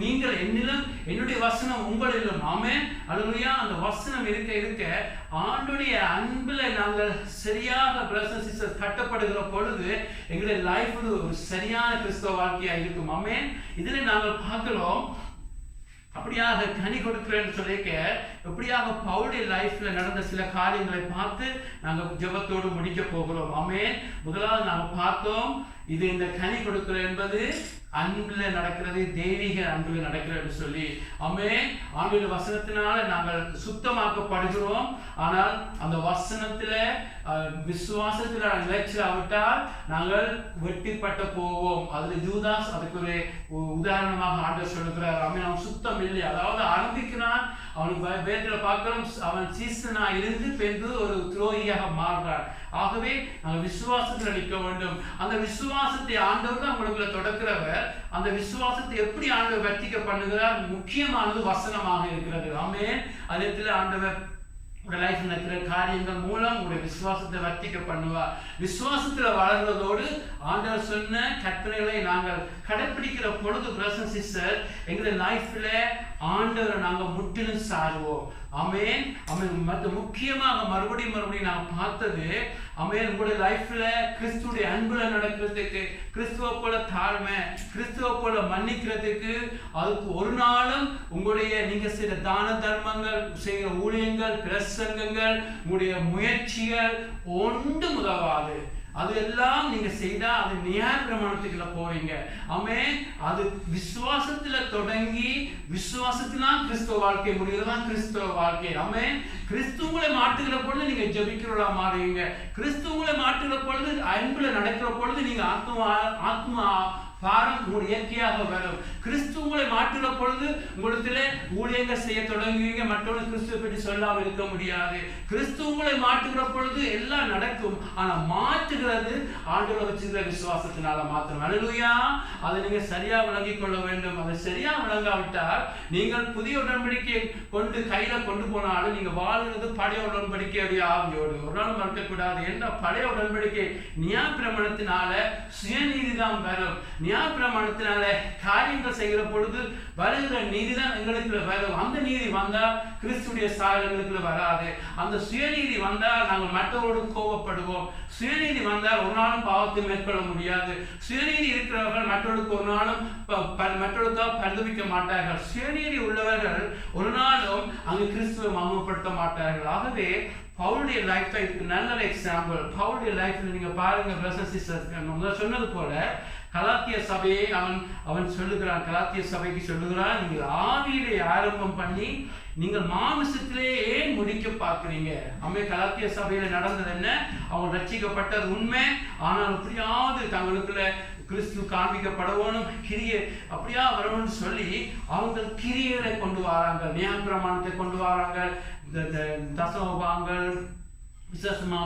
நீங்கள் என்னிலும் என்னுடைய வசனம் உங்களிலும். ஆமென். அல்லேலூயா. அந்த வசனம் இருக்க இருக்க ஆண்டுடைய அன்புல நாங்கள் சரியாக பிரதர்ஸ் சிஸ்டர்ஸ் கட்டப்படுகிற பொழுது எங்களுடைய லைஃப் ஒரு சரியான கிறிஸ்தவ வாழ்க்கையா இருக்கும். ஆமென். இதுல நாங்கள் பார்க்கிறோம், அப்படியாக கனி கொடுக்கிறேன்னு சொல்லிக்க எப்படியாக பவுலுடைய லைஃப்ல நடந்த சில காரியங்களை பார்த்து நாங்கள் ஜெபத்தோடு முடிக்க போகிறோம். ஆமென். முதலாவது நாங்கள் பார்த்தோம், இது இந்த கனி கொடுக்கிற என்பது அன்புல நடக்கிறது, தெய்வீக அன்புல நடக்கிறது சொல்லி. ஆமென். ஆண்டவருடைய வசனத்தினால நாங்கள் சுத்தமாக்கப்படுகிறோம். ஆனால் அந்த வசனத்துல விசுவாசத்துல நிலைச்சிராவிட்டால் நாங்கள் வெட்டிப்பட்ட போவோம். அதுல ஜூதாஸ் அதுக்கு ஒரு உதாரணமாக ஆண்டவர் சொல்லுகிறார். ஆமென். அவன் சுத்தம் இல்லை, அதாவது ஆரம்பிக்கிறான், அவனுக்கு வேதத்துல பார்க்கிறோம், அவன் சீசனா இருந்து பெண்டு ஒரு துரோகியாக மாறுறான். ஆகவே நாங்கள் விசுவாசத்துல நிற்க வேண்டும். அந்த விசுவாசத்தை ஆண்டவர் தான் உங்களுக்குள்ள தொடக்கிறவர். அந்த விசுவாசத்தை எப்படி ஆண்டவர் வர்த்திக்க பண்ணுகிறார்? முக்கியமானது வசனமாக இருக்கிறது. ஆமென். அதே ஆண்டவர் லைஃப் நடக்கிற காரியங்கள் மூலம் உங்களுடைய விசுவாசத்தை வர்த்திக்க பண்ணுவார். விசுவாசத்துல வளர்வதோடு ஆண்டவர் சொன்ன கற்பனைகளை நாங்கள் கடைபிடிக்கிற பொழுது பிரதர்ஸ் சிஸ்டர் எங்களுடைய லைஃப்ல ஆண்டவரை நாங்கள் முற்றிலும் சாருவோம். ஆமென். ஆமென். முக்கியமாக மறுபடியும் நான் பார்த்தது, ஆமென், உங்களுடைய லைஃப்ல கிறிஸ்துடைய அன்புல நடக்கிறதுக்கு, கிறிஸ்துவ போல தாழ்மை, கிறிஸ்துவ போல மன்னிக்கிறதுக்கு, அதுக்கு ஒரு நாளும் உங்களுடைய நீங்க செய்த தான தர்மங்கள், செய்கிற ஊழியங்கள், பிரசங்கங்கள், உங்களுடைய முயற்சிகள் ஒன்றும் உதவாது. அது எல்லாம் நீங்க செய்தா அது நியாய பிரமாணத்துக்குள்ள போவீங்க. ஆமென். அது விசுவாசத்துல தொடங்கி விசுவாசத்திலாம் கிறிஸ்துவ வாழ்க்கை முடிகிறதான் கிறிஸ்துவ வாழ்க்கை. ஆமென். கிறிஸ்துவங்களை மாட்டுகிற பொழுது நீங்க ஜெபிக்கிறவளா மாறுவீங்க. கிறிஸ்துவங்களை மாட்டுகிற பொழுது அன்புல நடக்கிற பொழுது நீங்க ஆத்மா பாரம் உங்கள் இயற்கையாக வரும். கிறிஸ்துவங்களை மாற்றுகிற பொழுது உங்களிடத்துல ஊழியங்கள் செய்ய தொடங்குவீங்க. மற்றவர்கள் கிறிஸ்துவை பற்றி சொல்லாமல் இருக்க முடியாது. கிறிஸ்துவங்களை மாற்றுகிற பொழுது எல்லாம் நடக்கும். ஆனா மாற்றுகிறது ஆண்டவரை வச்சுக்கிற விசுவாசத்தினால மாத்திரம். அல்லேலூயா. அதை நீங்க சரியா விளங்கிக் கொள்ள வேண்டும். அதை சரியா விளங்காவிட்டால் நீங்கள் புதிய உடன்படிக்கையை கொண்டு கையில கொண்டு போனாலும் நீங்க வாழ்கிறது பழைய உடன்படிக்கையுடைய ஆவியோடு. ஒரு நாள் மறக்கக்கூடாது. என்ன பழைய உடன்படிக்கை நியாய பிரமாணத்தினால சுயநீதி தான் வரும். நியாயப்பிரமாணத்தினால காரியங்கள் செய்கிற பொழுது வருகிற நீதிதான் எங்களுக்கு வரும். அந்த நீதி வந்தால் கிறிஸ்துடைய சாயல் எங்களுக்கு வராது. அந்த சுயநீதி வந்தால் நாங்கள் மற்றவரோடு கோபப்படுவோம். சுயநீதி வந்தால் ஒரு நாளும் பாவத்தை மேற்கொள்ள முடியாது. சுயநீதி இருக்கிறவர்கள் மற்றவர்களுக்கு ஒரு நாளும் மற்றவர்களுக்காக பரிதவிக்க மாட்டார்கள். சுயநீதி உள்ளவர்கள் ஒரு நாளும் அங்கு கிறிஸ்துவை மகிமைப்படுத்த மாட்டார்கள். ஆகவே பவுலுடைய லைஃப் தான் இதுக்கு நல்ல எக்ஸாம்பிள். பவுலுடைய லைஃப்ல நீங்க பாருங்க பிரதர்ஸ் சிஸ்டர்ஸ், சொன்னது போல கலாத்திய சபையை அவன் சொல்லுகிறான். கலாத்திய சபைக்கு சொல்லுகிறான், நீங்கள் ஆவியிலே ஆரம்பம் பண்ணி நீங்கள் மாமிசத்திலே ஏன் முடிக்க பார்க்கிறீங்க? அம்மே கலாத்திய சபையில நடந்தது என்ன? அவங்க ரட்சிக்கப்பட்டது உண்மை. ஆனால் எப்படியாவது தங்களுக்குள்ள கிறிஸ்து காண்பிக்கப்படணும், கிரியை அப்படியா வரணும்னு சொல்லி அவங்க கிரியைகளை கொண்டு வராங்க, நியாய பிரமாணத்தை கொண்டு வராங்க, தசமபாகங்கள்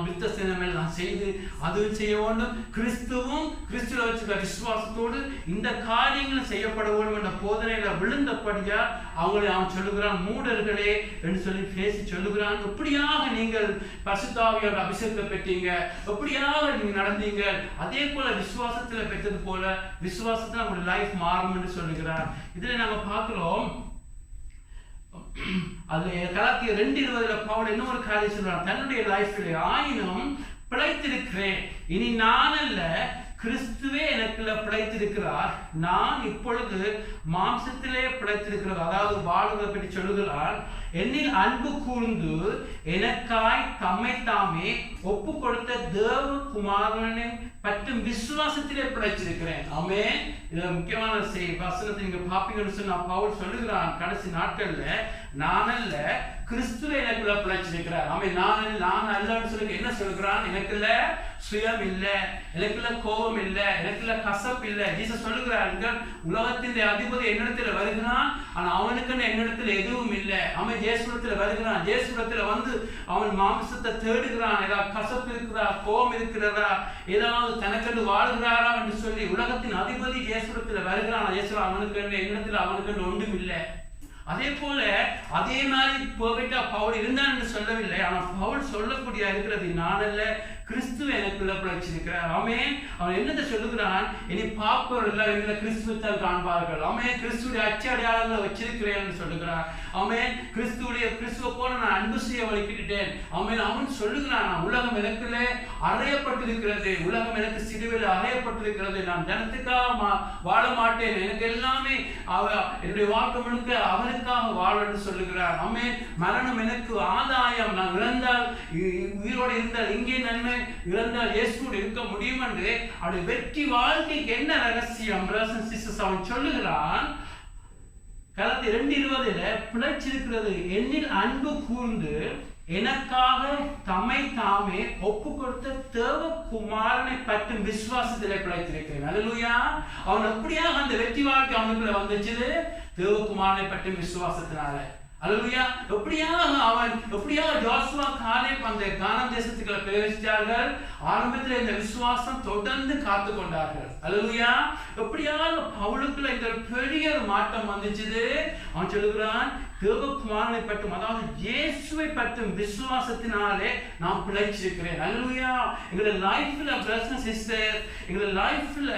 வித்தசனமெல்லாம் செய்து அது செய்ய வேண்டும். கிறிஸ்துவும் கிறிஸ்துவ வச்சுக்க விசுவாசத்தோடு இந்த காரியங்களும் செய்யப்பட வேண்டும் என்ற போதனையில விழுந்தபடியா அவங்களை அவன் சொல்லுகிறான், மூடர்களே என்று சொல்லி பேசி சொல்லுகிறான். எப்படியாக நீங்கள் பரிசுத்தாவியோட அபிஷேகத்தை பெற்றீங்க, எப்படியாக நீங்க நடந்தீங்க, அதே போல விசுவாசத்துல பெற்றது போல விசுவாசத்துல அவங்களுடைய லைஃப் மாறும் என்று சொல்லுகிறார். இதுல நாங்க பார்க்கிறோம், அது கலாத்தியர் 2:20 பவுல் என்ன ஒரு காரியம் சொல்றான், தன்னுடைய லைஃப்ல ஆயினும் பிழைத்திருக்கிறேன், இனி நான் அல்ல கிறிஸ்துவே எனக்குள்ள பிழைத்திருக்கிறார், நான் இப்பொழுது மாம்சத்திலே பிழைத்திருக்கிறது. அதாவது வாழ்வதை பற்றி சொல்லுகிறார். என்னில் அன்பு கூர்ந்து எனக்காய் தம்மை தாமே ஒப்பு கொடுத்த தேவ குமாரனின் பற்றும் விசுவாசத்திலே பிழைச்சிருக்கிறேன். ஆமென். இதுல முக்கியமான வசனத்தை நீங்க பாப்பீங்கன்னு சொன்னா பவுல் சொல்லுகிறான், கடைசி நாட்கள்ல நான் அல்ல கிறிஸ்துவே எனக்குள்ள பிழைச்சிருக்கிறார். ஆமென். நான் அல்லன்னு சொல்லி என்ன சொல்லுகிறான்? எனக்குள்ள சுயம் இல்லை, எனக்குள்ள கோபம் இல்லை, எனக்குள்ள கசப்பு இல்லை. ஜீசஸ் சொல்லுகிறார்கள், உலகத்தின் அதிபதி என்னிடத்துல வருகிறான், ஆனா அவனுக்குன்னு என்னிடத்துல எதுவும் இல்லை. அவன் ஜேசுரத்துல வருகிறான், ஜேசுரத்துல வந்து அவன் மாம்சத்தை தேடுகிறான். ஏதாவது கசப்பு இருக்கிறதா, கோபம் இருக்கிறதா, ஏதாவது தனக்கென்று வாழ்கிறாரா என்று சொல்லி உலகத்தின் அதிபதி ஜேசுரத்துல வருகிறான். ஜேசுரம் அவனுக்கு என்னிடத்துல அவனுக்கு ஒன்றும் இல்லை. அதே போல அதே மாதிரி பெர்ஃபெக்ட்டா பவுல் இருந்தான் என்று சொல்லவில்லை. ஆனா பவுல் சொல்லக்கூடிய இருக்கிறது, நான் அல்ல கிறிஸ்துவ எனக்குள்ள பிழைச்சிருக்கிறார். ஆமென். அவன் என்னத்தை சொல்லுகிறான்? இனி பார்ப்பவர் எல்லாம் எங்களை கிறிஸ்துவத்தால் காண்பார்கள். ஆமென். கிறிஸ்துடைய அச்சடையாளங்களை வச்சிருக்கிறேன் என்று சொல்லுகிறான். ஆமென். கிறிஸ்துவ போல நான் அன்பு செய்ய வலிக்கிட்டேன். ஆமென். அவன் சொல்லுகிறான், உலகம் எனக்குள்ளே அறையப்பட்டிருக்கிறது, உலகம் எனக்கு சிலுவையில் அறையப்பட்டிருக்கிறது, நான் ஜனத்துக்காக வாழ மாட்டேன், எனக்கு எல்லாமே என்னுடைய வாழ்க்கை முழுக்க அவனுக்காக வாழ என்று சொல்லுகிறார். ஆமென். மரணம் எனக்கு ஆதாயம், நான் இழந்தால் உயிரோடு இருந்தால் இங்கே நன்மை, இழந்தால் இயேசுவோடு இருக்க முடியும் என்று அவருடைய வெற்றி வாழ்க்கைக்கு என்ன ரகசியம் அவன் சொல்லுகிறான். கலாத்தியர் 2:20 பிழைச்சிருக்கிறது, என்னில் அன்பு கூர்ந்து எனக்காக தம்மை தாமே ஒப்பு கொடுத்த தேவகுமாரனை பற்றும் விசுவாசத்திலே பிழைத்திருக்கிறேன். அல்லேலூயா. அவன் எப்படியாக அந்த வெற்றி வாழ்க்கை அவனுக்குள்ள வந்துச்சு? தேவகுமாரனை பற்றும் விசுவாசத்தினால. அல்லேலூயா. எப்படியாக ஜோசுவா காலேப் அந்த கானான் தேசத்துக்குள்ள பிரவேசித்தார்கள்? ஆரம்பத்தில் இந்த விசுவாசம் தொடர்ந்து காத்து கொண்டார்கள். அல்லேலூயா. எப்படியாக பவுலுக்குள்ள இந்த பெரிய மாற்றம் வந்துச்சு? அவன் சொல்லுகிறான், தேவகுமாரனை பற்றும், அதாவது இயேசுவை பற்றும் விசுவாசத்தினாலே நான் பிழைச்சிருக்கிறேன். அல்லேலூயா. எங்களோட லைஃப்ல பிரதர்ஸ் அண்ட் சிஸ்டர்ஸ், எங்களோட லைஃப்ல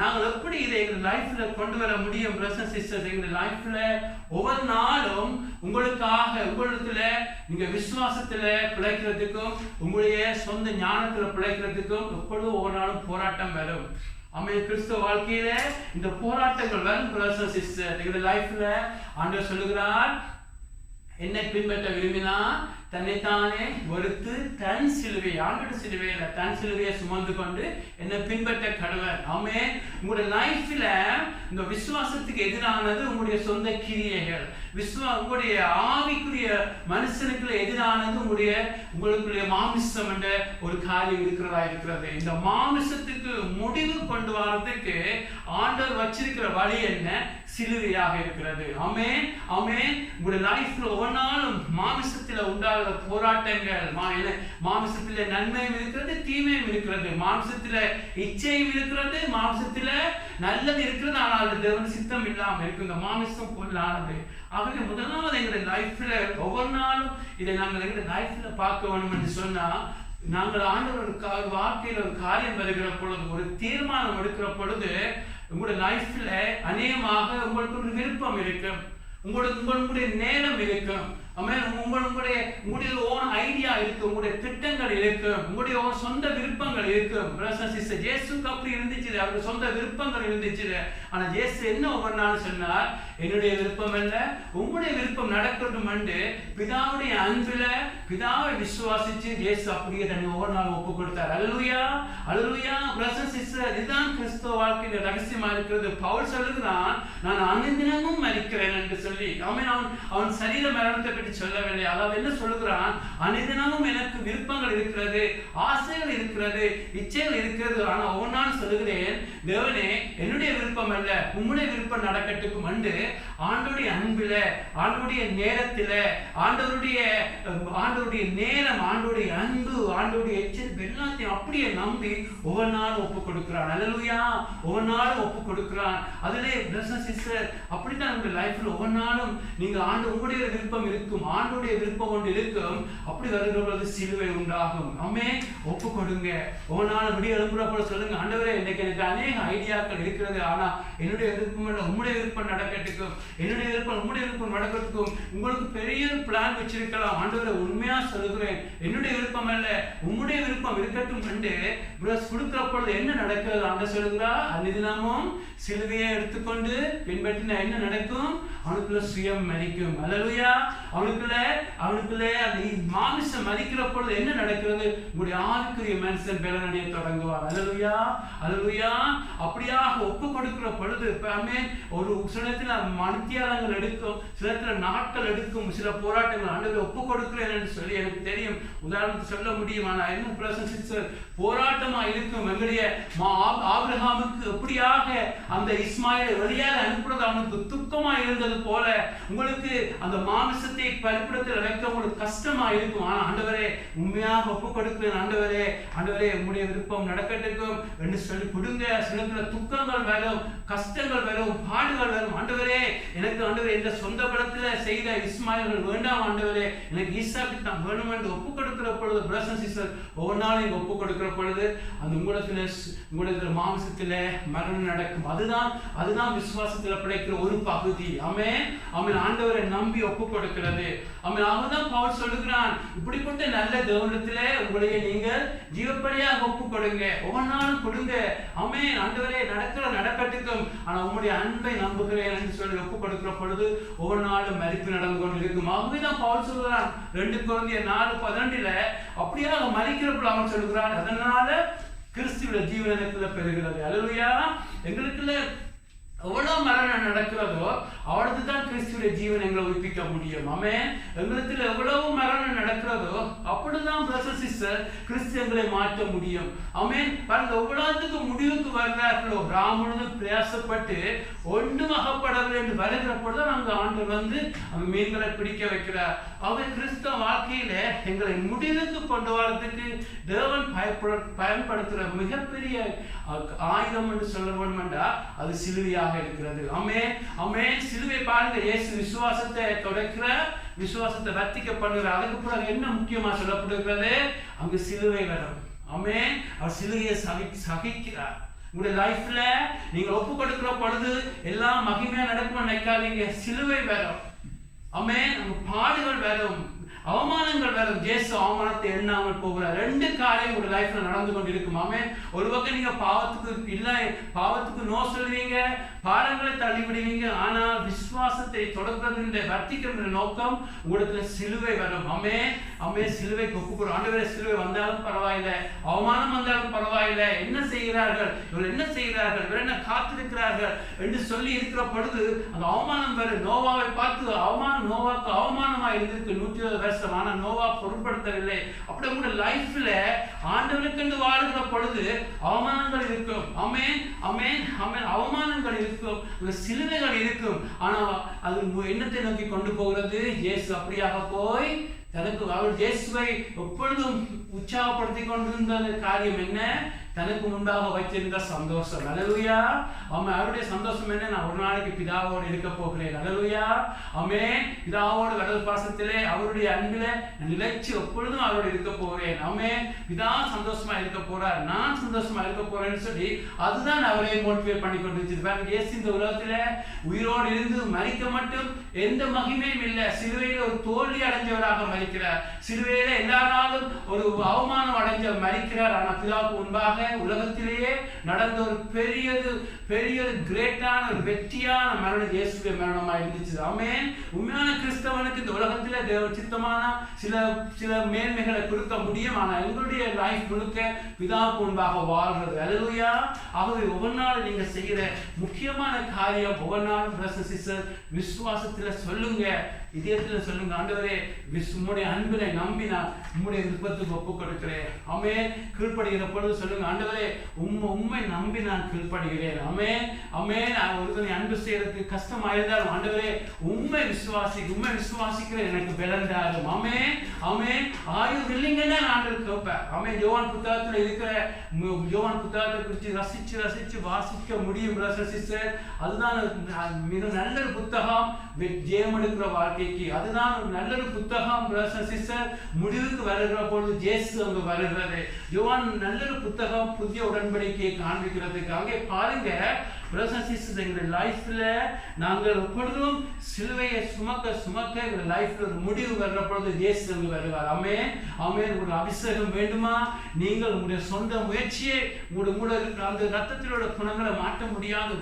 நாங்கள் எப்படி இதை எங்கள் லைஃப்ல கொண்டு வர முடியும்? பிரதர்ஸ் அண்ட் சிஸ்டர்ஸ், எங்களோட லைஃப்ல ஒவ்வொரு நாளும் உங்களுக்காக உங்களுக்குள்ள நீங்க விசுவாசத்துல பிழைக்கிறதுக்கும் உங்களுடைய சொந்த ஞானத்துல பிழைக்கிறதுக்கும் எப்பொழுதும் ஒவ்வொரு நாளும் போராட்டம் வரும். ஆமென். கிறிஸ்துவ வாழ்க்கையில இந்த போராட்டங்கள் வரும். பிரதர்ஸ் அண்ட் சிஸ்டர்ஸ், எங்களுடைய லைஃப்ல ஆண்டவர் சொல்லுகிறார், என்னை பின்பற்ற விரும்பினா தன்னைத்தானே வெறுத்து தன் சிலுவை, ஆண்டோட சிலுவையில தன் சிலுவையை சுமந்து கொண்டு என்னை பின்பற்ற கடவர். ஆமென். உங்களுடைய லைஃப்ல இந்த விசுவாசத்துக்கு எதிரானது உங்களுடைய சொந்த கிரியைகள், உங்களுடைய ஆவிக்குரிய மனுஷனுக்குள்ள எதிரானது உங்களுக்குரிய மாமிசம் என்ற ஒரு காரியம் இருக்கிறதா இருக்கிறது. இந்த மாமிசத்துக்கு முடிவு கொண்டு வரதுக்கு ஆண்டவர் வச்சிருக்கிற வழி என்ன? சிலுவையாக இருக்கிறது. ஆமென். ஆமென். உங்களுடைய லைஃப்ல ஒவ்வொரு நாளும் மாமிசத்துல உண்டாகிற போராட்டங்கள், மாமிசத்துல நன்மையும் இருக்கிறது, தீமையும் இருக்கிறது, மாமிசத்துல இச்சையும் இருக்கிறது, மாமிசத்துல நல்லது இருக்கிறது, ஆனால் அது தேவன் சித்தம் இல்லாம இருக்கு. இந்த மாமிசம் பொருளானது. ஆகவே முதலாவது எங்களுடைய லைஃப்ல ஒவ்வொரு நாளும் இதை நாங்கள் எங்களுடைய லைஃப்ல பார்க்க வேண்டும் என்று சொன்னா, நாங்கள் ஆண்டவர் வாழ்க்கையில் ஒரு காரியம் வருகிற பொழுது, ஒரு தீர்மானம் எடுக்கிற பொழுது, உங்களுடைய லைஃப்ல அநேகமாக உங்களுக்கு ஒரு விருப்பம் இருக்கும், உங்களுடைய நேரம் இருக்கும், உங்களுடைய ஓன் ஐடியா இருக்கு, உங்களுடைய திட்டங்கள் இருக்கு, உங்களுடைய சொந்த விருப்பங்கள் இருக்கு. ஜேசுக்கு அப்படி இருந்துச்சு, அவருடைய சொந்த விருப்பங்கள் இருந்துச்சு. ஆனா ஜேசு என்ன ஒவ்வொரு நாள் சொன்னார்? என்னுடைய விருப்பம் அல்ல, உங்களுடைய விருப்பம் நடக்கட்டும் என்று பிதாவுடைய அன்புல பிதாவை விசுவாசிச்சு ஜேசு அப்படியே தன்னை ஒவ்வொரு நாள் ஒப்பு கொடுத்தார். அல்லேலூயா. அல்லேலூயா. பிரதர்ஸ் சிஸ்டர், இதுதான் கிறிஸ்துவ வாழ்க்கையின் ரகசியமா இருக்கிறது. பவுல் சொல்லுகிறான், நான் அனுதினமும் மரிக்கிறேன் என்று சொல்லி. அவன் சரீர மரணத்தை பற்றி சொல்லவில்லை. அதாவது என்ன சொல்லுகிறான்? அனுதினமும் எனக்கு விருப்பங்கள் இருக்கிறது, ஆசைகள் இருக்கிறது, இச்சைகள் இருக்கிறது. ஆனா ஒவ்வொரு சொல்லுகிறேன், தேவனே என்னுடைய விருப்பம் அல்ல, உம்முடைய விருப்பம் நடக்கட்டுக்கும் என்று ஆண்டவருடைய அன்பில, ஆண்டவருடைய நேரத்தில, ஆண்டவருடைய நேரம், ஆண்டவருடைய அன்பு, ஆண்டவருடைய எச்சரிப்பு எல்லாத்தையும் அப்படியே நம்பி ஒவ்வொரு நாளும் ஒப்பு கொடுக்கிறான். அல்லேலூயா. ஒவ்வொரு நாளும் ஒப்பு கொடுக்கிறான். அதிலே பிரதர்ஸ் சிஸ்டர், அப்படித்தான் உங்க லைஃப்ல ஒவ்வொரு நாளும் நீங்க உங்களுடைய விருப்பம் இருக்கும், ஆண்டவருடைய விருப்பம் ஒன்று இருக்கும். அப்படி வருகிறது சிலுவை உண்டாகும். ஆமென். ஒப்பு கொடுங்க. ஒவ்வொரு நாளும் விடிய எழுப்புற போல சொல்லுங்க, ஆண்டவரே இன்னைக்கு எனக்கு அநேக அநேக ஐடியாக்கள் இருக்கிறது. ஆனா என்னுடைய விருப்பம் இல்லை, உம்முடைய விருப்பம் நடக்கட்டுக்கும், என்னுடைய விருப்பம் உம்முடைய விருப்பம் நடக்கட்டுக்கும். உங்களுக்கு பெரிய பிளான் வச்சிருக்கலாம். ஆண்டவரை உண்மையா சொல்லுகிறேன், என்னுடைய விருப்பம் அல்ல உம்முடைய விருப்பம் இருக்கட்டும் என்று கொடுக்கிற பொழுது என்ன நடக்கிறது? ஆண்டவர் சொல்லுகிறார், அந்நிதினமும் சிலுவையை எடுத்துக்கொண்டு பின்பற்றினா என்ன நடக்கும்? அவனுக்குள்ள சுயம் மதிக்கும். அல்லேலூயா. அவனுக்குள்ள அந்த மாமிசம் மதிக்கிற பொழுது என்ன நடக்கிறது? உங்களுடைய ஆவிக்குரிய மனுஷன் பலனடைய தொடங்குவார். அல்லேலூயா, அல்லேலூயா. அப்படியாக ஒப்பு கொடுக்கிற பொழுது ஒரு சில நேரத்தில் மணித்தியாலங்கள் எடுக்கும், சில நேரத்தில் நாட்கள் எடுக்கும், சில போராட்டங்கள். ஆண்டவரை ஒப்பு கொடுக்கிறேன் என்று சொல்லி எனக்கு தெரியும், உதாரணத்துக்கு சொல்ல முடியும். ஆனால் என்ன போராட்டமா இருக்கும். எங்களுடைய ஆபிரகாமுக்கு எப்படியாக அந்த இஸ்மாயிலை வெளியாக அனுப்புறது அவனுக்கு துக்கமா இருந்தது போல உங்களுக்கு அந்த மாமிசத்தை பலிபீடத்தில் வைக்க உங்களுக்கு கஷ்டமா இருக்கும். ஆனா ஆண்டவரே உண்மையாக ஒப்பு கொடுக்கிறேன், ஆண்டவரே ஆண்டவரே உம்முடைய விருப்பம் நடக்கட்டும் என்று சொல்லி கொடுங்க. சில துக்கங்கள் வரும், கஷ்டங்கள் வரும், பாடுகள் வரும். ஆண்டவரே எனக்கு ஆண்டவரே இந்த சொந்த பலத்துல செய்த இஸ்மாயில்கள் வேண்டாம், ஆண்டவரே எனக்கு ஈசாக்கு தான் வேணும் என்று ஒப்பு கொடுக்கிற பொழுது பிரதர்ஸ் சிஸ்டர் ஒவ்வொரு நாளும் ஒப்பு கொடுக்கிற பொழுது அந்த உங்களத்துல மாமிசத்துல மரணம் நடக்கும். அதுதான் விசுவாசத்துல பிழைக்கிற ஒரு பகுதி. ஆமென், ஆமென். ஆண்டவரை நம்பி ஒப்பு கொடுக்கிறது. ஆமென். அவர்தான் பவுல் சொல்லுகிறான், இப்படிப்பட்ட நல்ல தேவனிடத்திலே உங்களையே நீங்கள் ஜீவப்படியாக ஒப்பு கொடுங்க, ஒவ்வொரு நாளும் கொடுங்க. ஆமென். ஆண்டவரே நடக்கட்டுக்கும், ஆனா உங்களுடைய அன்பை நம்புகிறேன் என்று சொல்லி ஒப்பு கொடுக்கிற பொழுது ஒவ்வொரு நாளும் மரிப்பு நடந்து கொண்டு இருக்கும். ஆகவேதான் பவுல் சொல்லுகிறான் 2 கொரிந்தியர் 4:12 அப்படியாக மரிக்கிறப்ப அவன் சொல்லுகிறான், அதனால கிறிஸ்துவின் ஜீவன் எனக்குள்ள பெறுகிறது. அல்லேலூயா. எங்களுக்குள்ள எவ்வளவு மரணம் நடக்கிறதோ அவளுக்கு தான் கிறிஸ்துவின் ஜீவன் எங்களை உயிர்ப்பிக்க முடியும். ஆமென். எங்களுக்கு எவ்வளவு மரணம் நடக்கிறதோ அப்படிதான் பிரதர்ஸ் சிஸ்டர் கிறிஸ்து எங்களை மாற்ற முடியும். ஆமென். பாருங்க, எவ்வளவுக்கு முடிவுக்கு வர்றார்களோ ராமனு பிரயாசப்பட்டு ஒன்றும் அகப்படவில்லை என்று வருகிற பொழுதுதான் அங்க ஆண்டவர் அந்த மீன்களை பிடிக்க வைக்கிறார். அவர் கிறிஸ்தவ வாழ்க்கையில எங்களை முடிவுக்கு கொண்டு வரதுக்கு தேவன் பயன்படுத்துகிற மிகப்பெரிய ஆயுதம் என்று சொல்ல வேண்டுமென்றா அது சிலுவையாக இருக்கிறது. ஆமென், ஆமென். சிலுவை பாருங்க, இயேசு விசுவாசத்தை தொடக்கிற, விசுவாசத்தை வர்த்திக்க பண்ணுகிற. அதுக்கு பிறகு என்ன முக்கியமா சொல்லப்படுகிறது? அங்கு சிலுவை வரும். ஆமென். அவர் சிலுவையை சகிக்கிறார். உங்களுடைய லைஃப்ல நீங்க ஒப்பு கொடுக்கிற பொழுது எல்லாம் மகிமையா நடக்கும் நினைக்காதீங்க. சிலுவை வரும். ஆமென். பாடுகள் வரும், அவமானங்கள் வரும். இயேசு அவமானத்தை எண்ணாமல் போகிறார். 2 காரியம் உங்க லைஃப்ல நடந்து கொண்டு இருக்கும். ஆமென். ஒரு பக்கம் நீங்க பாவத்துக்கு நோ சொல்லுவீங்க, பாடங்களை தள்ளிவிடுவீங்க. ஆனால் விசுவாசத்தை தொடர்ந்து வர்த்திக்கின்ற நோக்கம் உங்களுக்கு சிலுவை வரும். ஆமென், ஆமென். சிலுவைக்கு ஒப்புக்கொடு. ஆண்டவரே சிலுவை வந்தாலும் பரவாயில்லை, அவமானம் வந்தாலும் பரவாயில்லை, என்ன செய்கிறார்கள் இவர்கள், என்ன செய்கிறார்கள் இவர், என்ன காத்திருக்கிறார்கள் என்று சொல்லி இருக்கிற பொழுது அந்த அவமானம் வரும். நோவாவை பார்த்து நோவாக்கு அவமானமா இருந்திருக்கு 120 வருஷம். ஆனா நோவா பொருட்படுத்தவில்லை. அப்படி உங்க லைஃப்ல ஆண்டவனுக்கு வாழ்கிற பொழுது அவமானங்கள் இருக்கும். ஆமென், ஆமென், ஆமென். அவமானங்கள் இருக்கும், சிலுவைகள் இருக்கும். ஆனா அது என்னத்தை நோக்கி கொண்டு போகிறது? இயேசு அப்படியாக போய் தனக்கு அவர் இயேசுவை எப்பொழுதும் உற்சாகப்படுத்தி கொண்டிருந்த காரியம் என்ன? தனக்கு முன்பாக வைத்திருந்த சந்தோஷம். அல்லேலூயா. ஆமென். அவருடைய சந்தோஷம் என்ன? நான் ஒரு நாளைக்கு பிதாவோடு இருக்க போகிறேன். அல்லேலூயா. ஆமென். பிதாவோடு கடல் பாசத்திலே அவருடைய அன்பில நிலைச்சு எப்பொழுதும் அவரோடு இருக்க போகிறேன். ஆமென். பிதா சந்தோஷமா இருக்க போறார், நான் சந்தோஷமா இருக்க போறேன்னு சொல்லி அதுதான் அவரை மோட்டிவேட் பண்ணி கொண்டு வச்சிருப்பாங்க. இயேசு இந்த உலகத்துல உயிரோடு இருந்து மரிக்க மட்டும் எந்த மகிமையும் இல்லை. சிலுவையில ஒரு தோல்வி அடைஞ்சவராக மரிக்கிறார். சிலுவையில எல்லா நாளும் ஒரு அவமானம் அடைஞ்ச மரிக்கிறார். ஆனா பிதாவுக்கு முன்பாக உலகத்திலேயே நடந்த ஒரு பெரிய கிரேட்டான ஒரு வெற்றியான மரணம் இயேசுவின் மரணமா இருந்துச்சு. ஆமென். உண்மையான கிறிஸ்தவனுக்கு இந்த உலகத்திலே தேவ சித்தமான சில மேன்மைகளை கொடுக்க முடியும். ஆனா எங்களுடைய லைஃப் முழுக்க பிதாவுக்கு முன்பாக வாழ்றது. அல்லேலூயா. ஆகவே ஒவ்வொரு நாளும் நீங்க செய்கிற முக்கியமான காரியம் ஒவ்வொரு நாளும் பிரதர்ஸ் சிஸ்டர் விசுவாசத்துல சொல்லுங்க, இதயத்துல சொல்லுங்க, ஆண்டவரே உம்முடைய அன்பினை நம்பி நான் உம்முடைய விருப்பத்துக்கு ஒப்பு கொடுக்கிறேன். ஆமென். கீழ்ப்படுகிற பொழுது சொல்லுங்க, ஆண்டவரே உம்மை நம்பி நான் கீழ்ப்படுகிறேன். ஆமென், ஆமென். ஒருத்தனை அன்பு செய்யறதுக்கு கஷ்டமா இருந்தாலும் ஆண்டவரே உம்மை விசுவாசிக்கிறேன், எனக்கு பலந்தாரும். ஆமென், ஆமென். ஆயுள் இல்லைங்கன்னா நான் ஆண்டவர் கேட்பேன். ஆமென். யோவான் புத்தகத்துல இருக்கிற யோவான் புத்தகத்தை குறித்து ரசிச்சு வாசிக்க முடியும் பிரதர்ஸ் சிஸ்டர். அதுதான் மிக நல்ல ஒரு புத்தகம் ஜெயம் எடுக்கிற வாழ்க்கைக்கு. அதுதான் ஒரு நல்ல ஒரு புத்தகம் பிரதர்ஸ் சிஸ்டர். முடிவுக்கு வருகிற பொழுது இயேசு அங்கு வருகிறது. யோவான் நல்ல ஒரு புத்தகம். மூலம் புதிய உடன்படிக்கையை காண்பிக்கிறதுக்கு. அங்கே பாருங்க எங்களுடைய லைஃப்ல நாங்கள் எப்பொழுதும் சிலுவையை சுமக்க எங்களுடைய லைஃப்ல ஒரு முடிவு வர்ற பொழுது இயேசு வருவார். ஆமென் ஆமென். ஒரு அபிஷேகம் வேண்டுமா? நீங்கள் உங்களுடைய சொந்த முயற்சியை உங்களுடைய அந்த ரத்தத்தில் உள்ள குணங்களை மாற்ற முடியாது.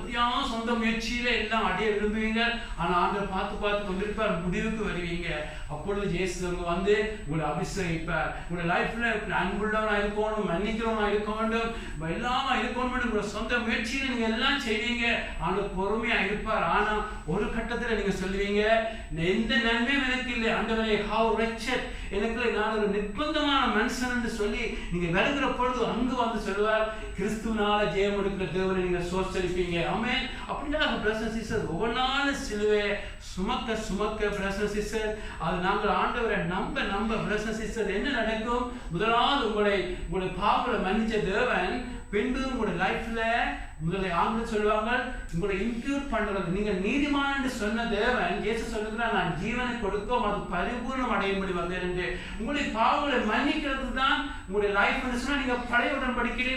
சொந்த முயற்சியில எல்லாம் அடைய விரும்புவீங்க. ஆனா ஆண்டவர் பார்த்து கொண்டிருப்பார், முடிவுக்கு வருவீங்க. அப்பொழுது இயேசு வந்து உங்களை அபிஷேகிப்பார். உங்களுடைய லைஃப்ல அன்புள்ளவனா இருக்கணும், மன்னிக்கிறவனா இருக்க வேண்டும், எல்லாமா இருக்கணும். உங்களோட சொந்த முயற்சியில நீங்க எல்லாம் செய்வீங்க. ஆண்டவர் பொறுமையா இருப்பார். ஆனா ஒரு கட்டத்துல நீங்க சொல்லுவீங்க, எந்த நன்மையும் எனக்கு இல்லை ஆண்டவரே, ஹவ் wretched, எனக்கு நான் ஒரு நிர்பந்தமான மனுஷன் என்று சொல்லி நீங்க விலகுற பொழுது அங்கு வந்து சொல்லுவார், கிறிஸ்துவனால ஜெயம் எடுக்கிற தேவனை நீங்க சோர்ச்சரிப்பீங்க. ஆமென். அப்படின்னா பிரதர்ஸ் சிஸ்டர்ஸ், ஒவ்வொரு நாளும் சிலுவையை சுமக்க பிரதர்ஸ் சிஸ்டர், அது நாங்கள் ஆண்டவரை நம்ப பிரதர்ஸ் சிஸ்டர், என்ன நடக்கும்? முதலாவது உங்களுடைய பாவங்களை மன்னிச்ச தேவன் பின்பு உங்களுடைய லைஃப்ல முதல்ல ஆங்கிலம் சொல்லுவாங்க, உங்களை இன்க்ளூட் பண்றது. நீங்க நீதிமான் என்று சொன்ன தேவன் இயேசு சொல்லுகிறார், நான் ஜீவனை கொடுக்கும் அது பரிபூர்ணம் அடையும்படி வந்தேன் என்று. உங்களுடைய பாவங்களை மன்னிக்கிறது தான் உங்களுடைய லைஃப் என்று சொன்னா, நீங்க பழைய உடன்படிக்கையிலே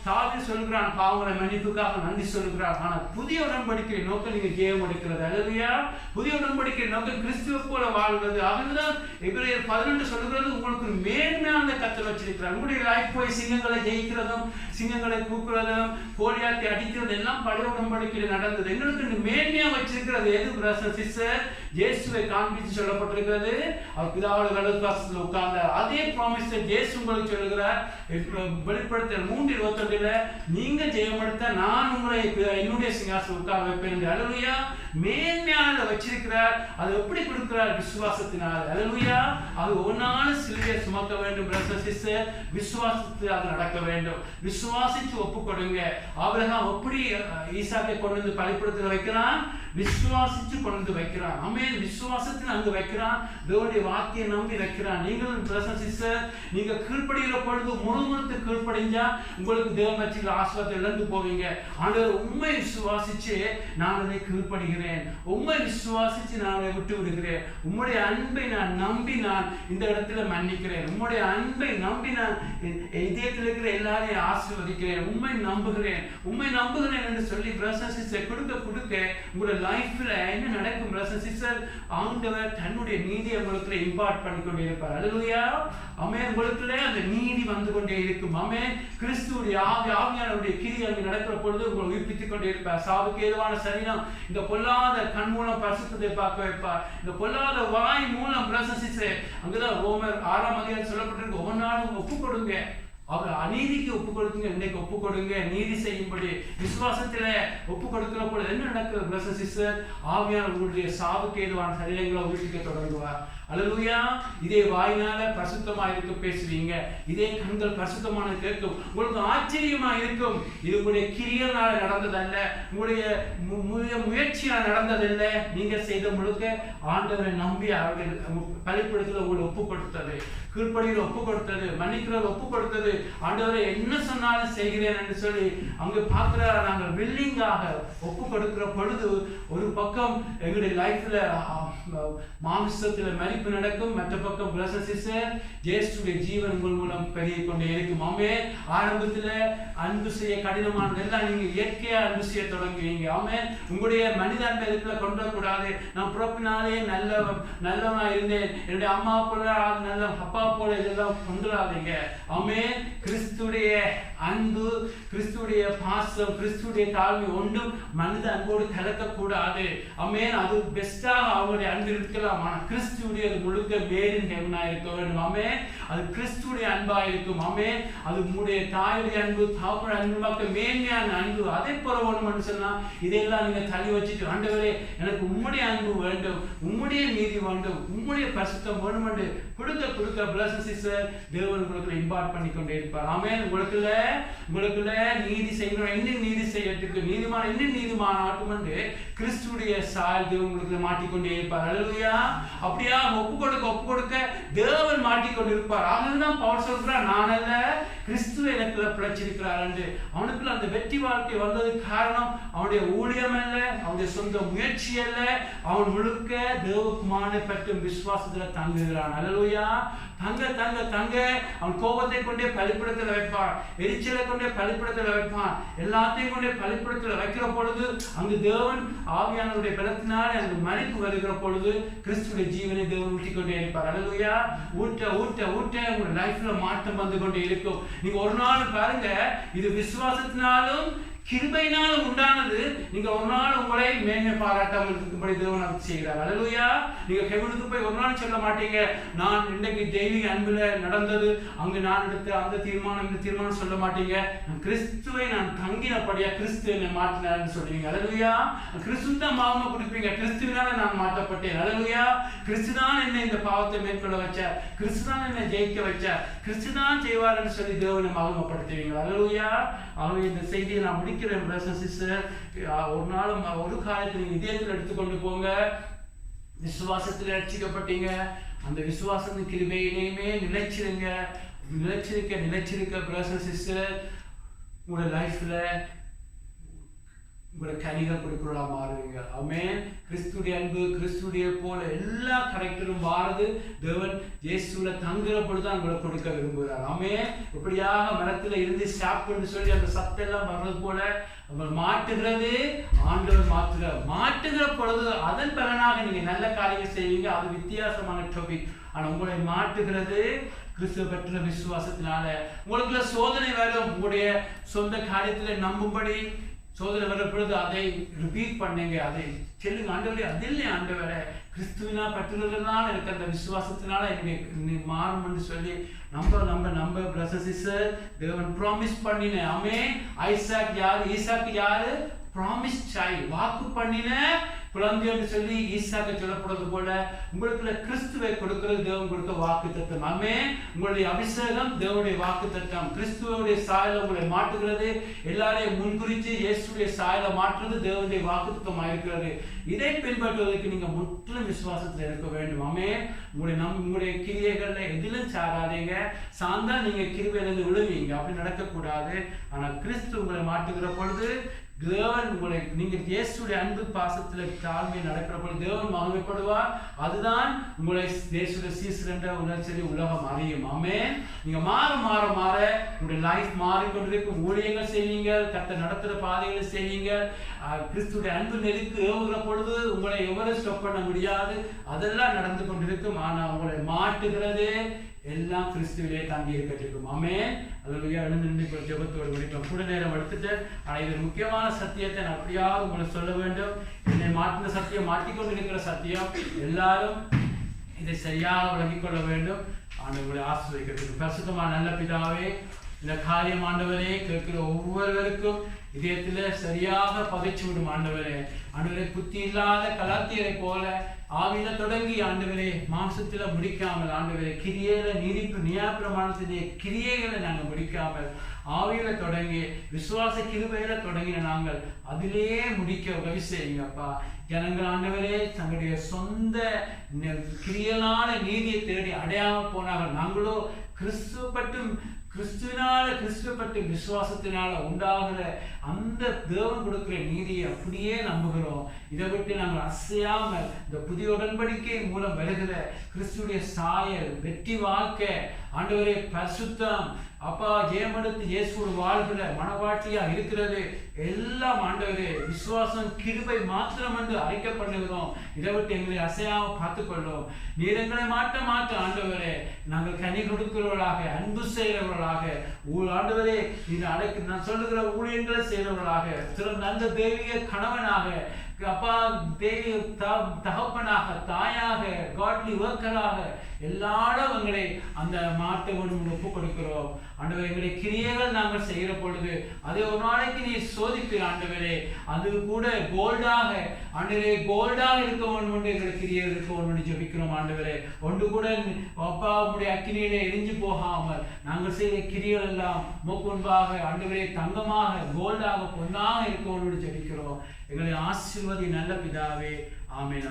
தாவீது சொல்லுகிறான், பாவங்களை மன்னிப்புக்காக நன்றி சொல்லுகிறார். ஆனா புதிய உடன்படிக்கை நோக்க நீங்க ஜெயம் எடுக்கிறது. அல்லேலூயா. புதிய உடன்படிக்கை நோக்க கிறிஸ்துவ போல வாழ்வது. அதுதான் எபிரேயர் 11 சொல்லுகிறது, உங்களுக்கு ஒரு மேன்மையான கத்தை வச்சிருக்கிறார். உங்களுடைய லைஃப் போய் சிங்கங்களை ஜெயிக்கிறதும் சிங்கங்களை கூக்குறதும் போலியாத்தி அடிக்கிறது எல்லாம் பழைய உடன்படிக்கையில் நடந்தது. எங்களுக்கு மேன்மையா வச்சிருக்கிறது எது பிரதர்ஸ் சிஸ்டர்? இயேசுவை காண்பித்து சொல்லப்பட்டிருக்கிறது. அவர் பிதாவோட வலது பாசத்தில் உட்கார்ந்தார். அதே ப்ராமிஸ் இயேசு உங்களுக்கு சொல்லுகிறார் வெளிப்படுத்தல் 3:21, நீங்க ஜெயமெடுத்த நான் உங்களை என்னுடைய சிங்காசனம் உட்கார வைப்பேன். அல்லேலூயா. மேன்மையானதை வச்சிருக்கிறார். அது எப்படி கொடுக்கிறார்? விசுவாசத்தினால். அல்லேலூயா. அது ஒன்னாலும் சிலுவையை சுமக்க வேண்டும் பிரதர்ஸ் சிஸ்டர். விசுவாசத்தில் அது நடக்க வேண்டும். விசுவாசிச்சு ஒப்பு கொடுங்க. ஆபிரகாம் எப்படி ஈசாக்கை கொண்டு வந்து பலிபீடத்தில் வைக்கிறான்? விசுவாசிச்சு கொண்டு வைக்கிறான். ஆமென். விசுவாசத்தில் அங்கு வைக்கிறான். தேவனுடைய வார்த்தையை நம்பி வைக்கிறான். நீங்களும் பிரதர்ஸ் சிஸ்டர், நீங்க கீழ்ப்படிகிற பொழுது முழுமுழுத்து கீழ்ப்படிஞ்சா உங்களுக்கு தேவன் வச்சுக்கிற ஆசீர்வாதத்தை இழந்து போவீங்க. ஆண்டவர் உண்மை விசுவாசிச்சு நான் அதை கீழ்ப்படுகிறேன், உண்மை விசுவாசிச்சு நான் அதை விட்டு விடுகிறேன், உம்முடைய அன்பை நான் நம்பி நான் இந்த இடத்துல மன்னிக்கிறேன், உம்முடைய அன்பை நம்பி நான் இதயத்தில் இருக்கிற எல்லாரையும் ஆசீர்வதிக்கிறேன், உண்மை நம்புகிறேன் என்று சொல்லி பிரதர்ஸ் சிஸ்டர் கொடுக்க உங்களுடைய லைஃப்ல என்ன நடக்கும் பிரதர்ஸ் சிஸ்டர்? ஆண்டவர் தன்னுடைய நீதியை உங்களுக்கு இம்பார்ட் பண்ணி கொண்டே இருப்பார். அல்லேலூயா. ஆமென். உங்களுக்குள்ளே அந்த நீதி வந்து கொண்டே இருக்கும். ஆமென். கிறிஸ்துவுடைய ஆவியானவருடைய கிரியை அங்கு நடக்கிற பொழுது உங்களை உயிர்ப்பித்துக் கொண்டே இருப்பார். சாவுக்கு ஏதுவான சரீரம் இந்த பொல்லாத கண் மூலம் பரிசுத்தத்தை பார்க்க வைப்பார். இந்த பொல்லாத வாய் மூலம் பிரதர்ஸ் சிஸ்டர், அங்குதான் ரோமர் 6ஆம் அதிகாரம் சொல்லப்பட்டிருக்கு, ஒவ்வொரு நாளும் ஒப்பு கொடுங்க. அவர் அநீதிக்கு ஒப்பு கொடுக்குங்க, இன்னைக்கு ஒப்பு கொடுங்க, நீதி செய்யும்படி விசுவாசத்துல ஒப்பு கொடுக்கிற பொழுது என்ன நடக்குது பிரதர்ஸ் சிஸ்டர்? ஆவியானவர் உங்களுடைய சாவுக்கு ஏதுவான சரீரங்களை உயிர்ப்பிக்க தொடங்குவார். அல்லேலூயா. இதே வாயினால பரிசுத்தமா இருக்க பேசுவீங்க, இதே கண்கள் பரிசுத்தமான கேட்கும். உங்களுக்கு ஆச்சரியமா இருக்கும். இது உங்களுடைய கிரியனால நடந்ததல்ல, உங்களுடைய முயற்சியால் நடந்ததல்ல. நீங்க செய்த முழுக்க ஆண்டவரை நம்பி அவர்கள் பலிபீடத்தில் உங்களை ஒப்பு கொடுத்தது, கீழ்ப்படியில் ஒப்பு கொடுத்தது, மன்னிக்கிறது ஒப்பு கொடுத்தது. ஆண்டவரை என்ன சொன்னாலும் செய்கிறேன் என்று சொல்லி அங்க பார்க்கிற நாங்கள் வில்லிங்காக ஒப்பு கொடுக்கிற பொழுது ஒரு பக்கம் எங்களுடைய லைஃப்ல மாமிசத்துல மரிப்பு நடக்கும், மற்ற பக்கம் பிரதர்ஸ் சிஸ்டர் ஜேசுடைய ஜீவன் உங்கள் மூலம் பெருகிக் கொண்டே இருக்கும். ஆமென். ஆரம்பத்துல அன்பு செய்ய கடினமானதெல்லாம் நீங்க இயற்கையா அன்பு செய்ய தொடங்குவீங்க. ஆமென். உங்களுடைய மனித அன்பை இதுக்குள்ள கொண்டு வரக்கூடாது. நான் பிறப்பினாலே நல்லவனா இருந்தேன், என்னுடைய அம்மா போல நல்ல அப்பா போல இதெல்லாம் கொண்டு வராதீங்க. ஆமென். கிறிஸ்துடைய அன்பு, கிறிஸ்துடைய பாசம், கிறிஸ்துடைய தாழ்மை ஒன்றும் மனித அன்போடு கலக்கக்கூடாது. ஆமென். அது பெஸ்டாக அவருடைய அன்பு இருக்கலாம், ஆனால் கிறிஸ்துடைய முழுக்க மேலின் ஹெவனா இருக்க வேண்டும். ஆமென். அது கிறிஸ்துடைய அன்பா இருக்கும். ஆமென். அது உங்களுடைய தாயுடைய அன்பு, தாப்பனுடைய அன்பு, மேன்மையான அன்பு. அதை போல வேணும்னு சொன்னா இதெல்லாம் நீங்க தள்ளி வச்சுட்டு, ஆண்டவரே எனக்கு உம்முடைய அன்பு வேண்டும், உம்முடைய நீதி வேண்டும், உம்முடைய பரிசுத்தம் வேண்டும் என்று கொடுக்க பிரதர்ஸ் சிஸ்டர் தேவன் உங்களுக்கு இம்பார்ட் பண்ணி கொண்டே இருப்பார். ஆமென். உங்களுக்குள்ள நீதி செய்யணும், இன்னும் நீதி செய்யறதுக்கு நீதிமான இன்னும் நீதிமான ஆட்டும் என்று கிறிஸ்துடைய சாயல் தேவன் உங்களுக்கு மாட்டிக்கொண்டே இருப்பார். அல்லேலூயா. அப்படியா ஒப்பு கொடுக்க தேவன் மாட்டிக்கொண்டிருப்பார். அதுதான் பவுல் சொல்றார், நான் அல்ல கிறிஸ்துவ எனக்குள்ள பிழைச்சிருக்கிறார் என்று. அவனுக்குள்ள அந்த வெற்றி வாழ்க்கை வந்ததுக்கு காரணம் அவனுடைய ஊழியம் அல்ல, அவனுடைய சொந்த முயற்சி அல்ல, அவன் முழுக்க தேவகுமாரனை பற்றும் விசுவாசத்துல தங்குகிறான். அல்லேலூயா. தங்க தங்க தங்க அவன் கோபத்தை கொண்டே பலிபீடத்தில் வைப்பான், எரிச்சலை கொண்டே பலிபீடத்தில் வைப்பான், எல்லாத்தையும் கொண்டே பலிபீடத்தில் வைக்கிற பொழுது அங்கு தேவன் ஆவியானவருடைய பலத்தினாலே அந்த மனிப்பு வருகிற பொழுது கிறிஸ்துடைய ஜீவனை தேவன் ஊட்டி கொண்டே இருப்பார். அல்லேலூயா. ஊட்ட ஊட்ட ஊட்ட உங்க லைஃப்ல மாற்றம் வந்து கொண்டே இருக்கும். நீங்க ஒரு நாள் பாருங்க, இது விசுவாசத்தினாலும் கிருபையினாலும் உண்டானது. நீங்க ஒரு நாள் உங்களை மேன்மை பாராட்டாமல் இருக்கும்படி தேவன் அப்படி செய்கிறார். அல்லேலூயா. நீங்க ஹெவனுக்கு போய் ஒரு நாள் சொல்ல மாட்டீங்க, நான் இன்னைக்கு தெய்வீக அன்புல நடந்தது, அங்கு நான் எடுத்த அந்த தீர்மானம் இந்த தீர்மானம் சொல்ல மாட்டீங்க. கிறிஸ்துவை நான் தங்கினபடியா கிறிஸ்து என்னை மாற்றினார்னு சொல்லுவீங்க. அல்லேலூயா. கிறிஸ்து தான் மாமா கொடுப்பீங்க, கிறிஸ்துவினால நான் மாற்றப்பட்டேன். அல்லேலூயா. கிறிஸ்து தான் என்னை இந்த பாவத்தை மேற்கொள்ள வச்சார், கிறிஸ்து தான் என்னை ஜெயிக்க வச்சார், கிறிஸ்து தான் செய்வார்னு சொல்லி தேவனை மகிமைப்படுத்துவீங்க. அல்லேலூயா. ஆகவே இந்த செய்தியை நான் முடிக்கிறேன். பிரதர்ஸ் சிஸ்டர், ஒரு நாள் ஒரு காரியத்தை நீங்க இதயத்தில் எடுத்துக்கொண்டு போங்க. விசுவாசத்தில் ரட்சிக்கப்பட்டீங்க, அந்த விசுவாசத்தின் கிருபையிலேயுமே நிலைச்சிருங்க. நிலைச்சிருக்க பிரதர்ஸ் சிஸ்டர், உங்களோட லைஃப்ல உங்களோட கனிகள் கொடுக்கிறதா மாறுவீங்க. ஆமென். கிறிஸ்துடைய அன்பு, கிறிஸ்துடைய போல எல்லா கரெக்டரும் மாறுது. தேவன் இயேசுல தங்குற பொழுதுதான் உங்களை கொடுக்க விரும்புகிறார். ஆமென். இப்படியாக மரத்துல இருந்து சாப்பிட்டு சொல்லி அந்த சத்தெல்லாம் வர்றது போல உங்களை மாட்டுகிறது ஆண்டவர் மாட்டுகிற பொழுது அதன் பலனாக நீங்க நல்ல காரியம் செய்வீங்க. அது வித்தியாசமான டாபிக். ஆனா உங்களை மாட்டுகிறது கிறிஸ்துவ பெற்ற விசுவாசத்தினால. உங்களுக்குள்ள சோதனை வரும், உங்களுடைய சொந்த காரியத்துல நம்பும்படி சோதனை வர பொழுது அதை ரிப்பீட் பண்ணுங்க, அதை சொல்லுங்க, ஆண்டவரே அதில்லை ஆண்டவரே, கிறிஸ்துவினா பற்றுறதுனால எனக்கு அந்த விசுவாசத்தினால என்னுடைய மாறும் என்று சொல்லி நம்ப பிரதர்ஸ் சிஸ்டர், தேவன் ப்ராமிஸ் பண்ணின. ஆமென். ஈசாக்கு யாரு? ப்ராமிஸ் சைல்ட், வாக்கு பண்ணின குழந்தை என்று சொல்லி ஈசாக்கு சொல்லப்படுறது போல உங்களுக்குள்ள கிறிஸ்துவை கொடுக்கிறது தேவன் கொடுத்த வாக்கு தத்தம். ஆமென். உங்களுடைய அபிஷேகம் தேவனுடைய வாக்கு தத்தம். கிறிஸ்துவனுடைய சாயல உங்களை மாற்றுகிறது. எல்லாரையும் முன்குறித்து இயேசுடைய சாயல மாற்றுறது தேவனுடைய வாக்கு தத்தமாக இருக்கிறது. இதை பின்பற்றுவதற்கு நீங்க முற்றிலும் விசுவாசத்தில் இருக்க வேண்டும். ஆமென். உங்களுடைய கிரியைகள்ல எதிலும் சாராதீங்க. சார்ந்தா நீங்க கிருபையிலிருந்து விழுவீங்க. அப்படி நடக்கக்கூடாது. ஆனா கிறிஸ்து உங்களை மாற்றுகிற பொழுது தேவன் உங்களை, நீங்க இயேசுடைய அன்பு பாசத்துல தாழ்மை நடக்கிற பொழுது தேவன் மகிமைப்படுவார். அதுதான் உங்களை இயேசுடைய சீசர் என்ற உணர்ச்சி உலகம் அறியும். ஆமென். நீங்க மாற மாற மாற உங்களுடைய லைஃப் மாறிக்கொண்டிருக்கும். ஊழியங்கள் செய்வீங்க, கர்த்தர் நடத்துற பாதைகளை செய்வீங்க. கிறிஸ்துடைய அன்பு நெருக்கு ஏவுகிற பொழுது உங்களை எவரும் ஸ்டாப் பண்ண முடியாது. அதெல்லாம் நடந்து கொண்டிருக்கும். ஆனா உங்களை மாட்டுகிறது எல்லாம் கிறிஸ்துவிலே தாங்கி இருக்கட்டும். ஆமென். அதுலயா எழுந்து ஜெபத்தோடு முடிப்போம். கூட நேரம் எடுத்துட்டு, ஆனா இது முக்கியமான சத்தியத்தை நான் அப்படியாவது உங்களுக்கு சொல்ல வேண்டும். என்னை மாற்றின சத்தியம், மாட்டிக்கொண்டு இருக்கிற சத்தியம், எல்லாரும் இதை சரியாக விளங்கிக் கொள்ள வேண்டும். ஆண்டவர்களை ஆசீர்வதிக்கட்டும். பரிசுத்தமான நல்ல பிதாவே, இந்த காரியம் ஆண்டவரே கேட்கிற ஒவ்வொருவருக்கும் இதயத்துல சரியாக பகைச்சு விடும் ஆண்டவரே. ஆண்டவரே, புத்தி இல்லாத கலாத்தியரை போல ஆவியில தொடங்கி ஆண்டவரே மாம்சத்துல முடிக்காமல், ஆண்டவரே கிரியையில நீதிப்பு நியாயப்பிரமாணத்தினுடைய கிரியைகளை நாங்கள் முடிக்காமல் ஆவியில தொடங்கி விசுவாச கிருபையில தொடங்கின நாங்கள் அதிலேயே முடிக்க உதவி செய்யுங்கப்பா. ஜனங்கள் ஆண்டவரே தங்களுடைய சொந்த கிரியலான நீதியை தேடி அடையாம போனார்கள். நாங்களோ கிறிஸ்துவப்பட்டு விசுவாசத்தினால உண்டாகிற அந்த தேவன் கொடுக்கிற நீதியை அப்படியே நம்புகிறோம். இதை விட்டு நாங்கள் அசையாமல் இந்த புதிய உடன்படிக்கை மூலம் வருகிற கிறிஸ்துடைய சாயல், வெற்றி வாழ்க்கை, ஆண்டவரே பரிசுத்தம், அப்பா ஜெயமெடுத்து இயேசுவோடு வாழ்கிற மனவாட்டியா இருக்கிறது எல்லாம் ஆண்டவரே விசுவாசம் கிருபை மாத்திரம் என்று அழைக்கப்படுகிறோம். இதை விட்டு எங்களை அசையாம பார்த்துக்கொள்ளும். நீர் எங்களை மாற்ற ஆண்டவரே, நாங்கள் கனி கொடுக்கிறவர்களாக, அன்பு செய்கிறவர்களாக, ஆண்டவரே நீர் அழைக்க நான் சொல்லுகிற ஊழியங்களை செய்கிறவர்களாக, நல்ல தெய்வீக கணவனாக, அப்பா தேவி தகப்பனாக, தாயாக, காட்லி ஒர்க்கராக எல்லாரும் எங்களை அந்த மாட்டை ஒப்பு கொடுக்கிறோம். ஆண்டவரே, எங்களுடைய கிரியைகள் நாங்கள் செய்கிற பொழுது அதை ஒரு நாளைக்கு நீ சோதிக்கிற ஆண்டவரே, அது கூட கோல்டாக ஆண்டவரே கோல்டாக இருக்க வேண்டும் என்று எங்களுடைய கிரியைகள் இருக்க வேண்டும் என்று ஜெபிக்கிறோம். ஆண்டவரே, ஒன்று கூட அப்பா உடைய அக்கினியிலே எரிஞ்சு போகாமல் நாங்கள் செய்த கிரியைகள் எல்லாம் முன்பாக ஆண்டவரே தங்கமாக, கோல்டாக, பொன்னாக இருக்க வேண்டும் என்று ஜெபிக்கிறோம். எங்களை ஆசீர்வதி நல்ல பிதாவே. ஆமென்.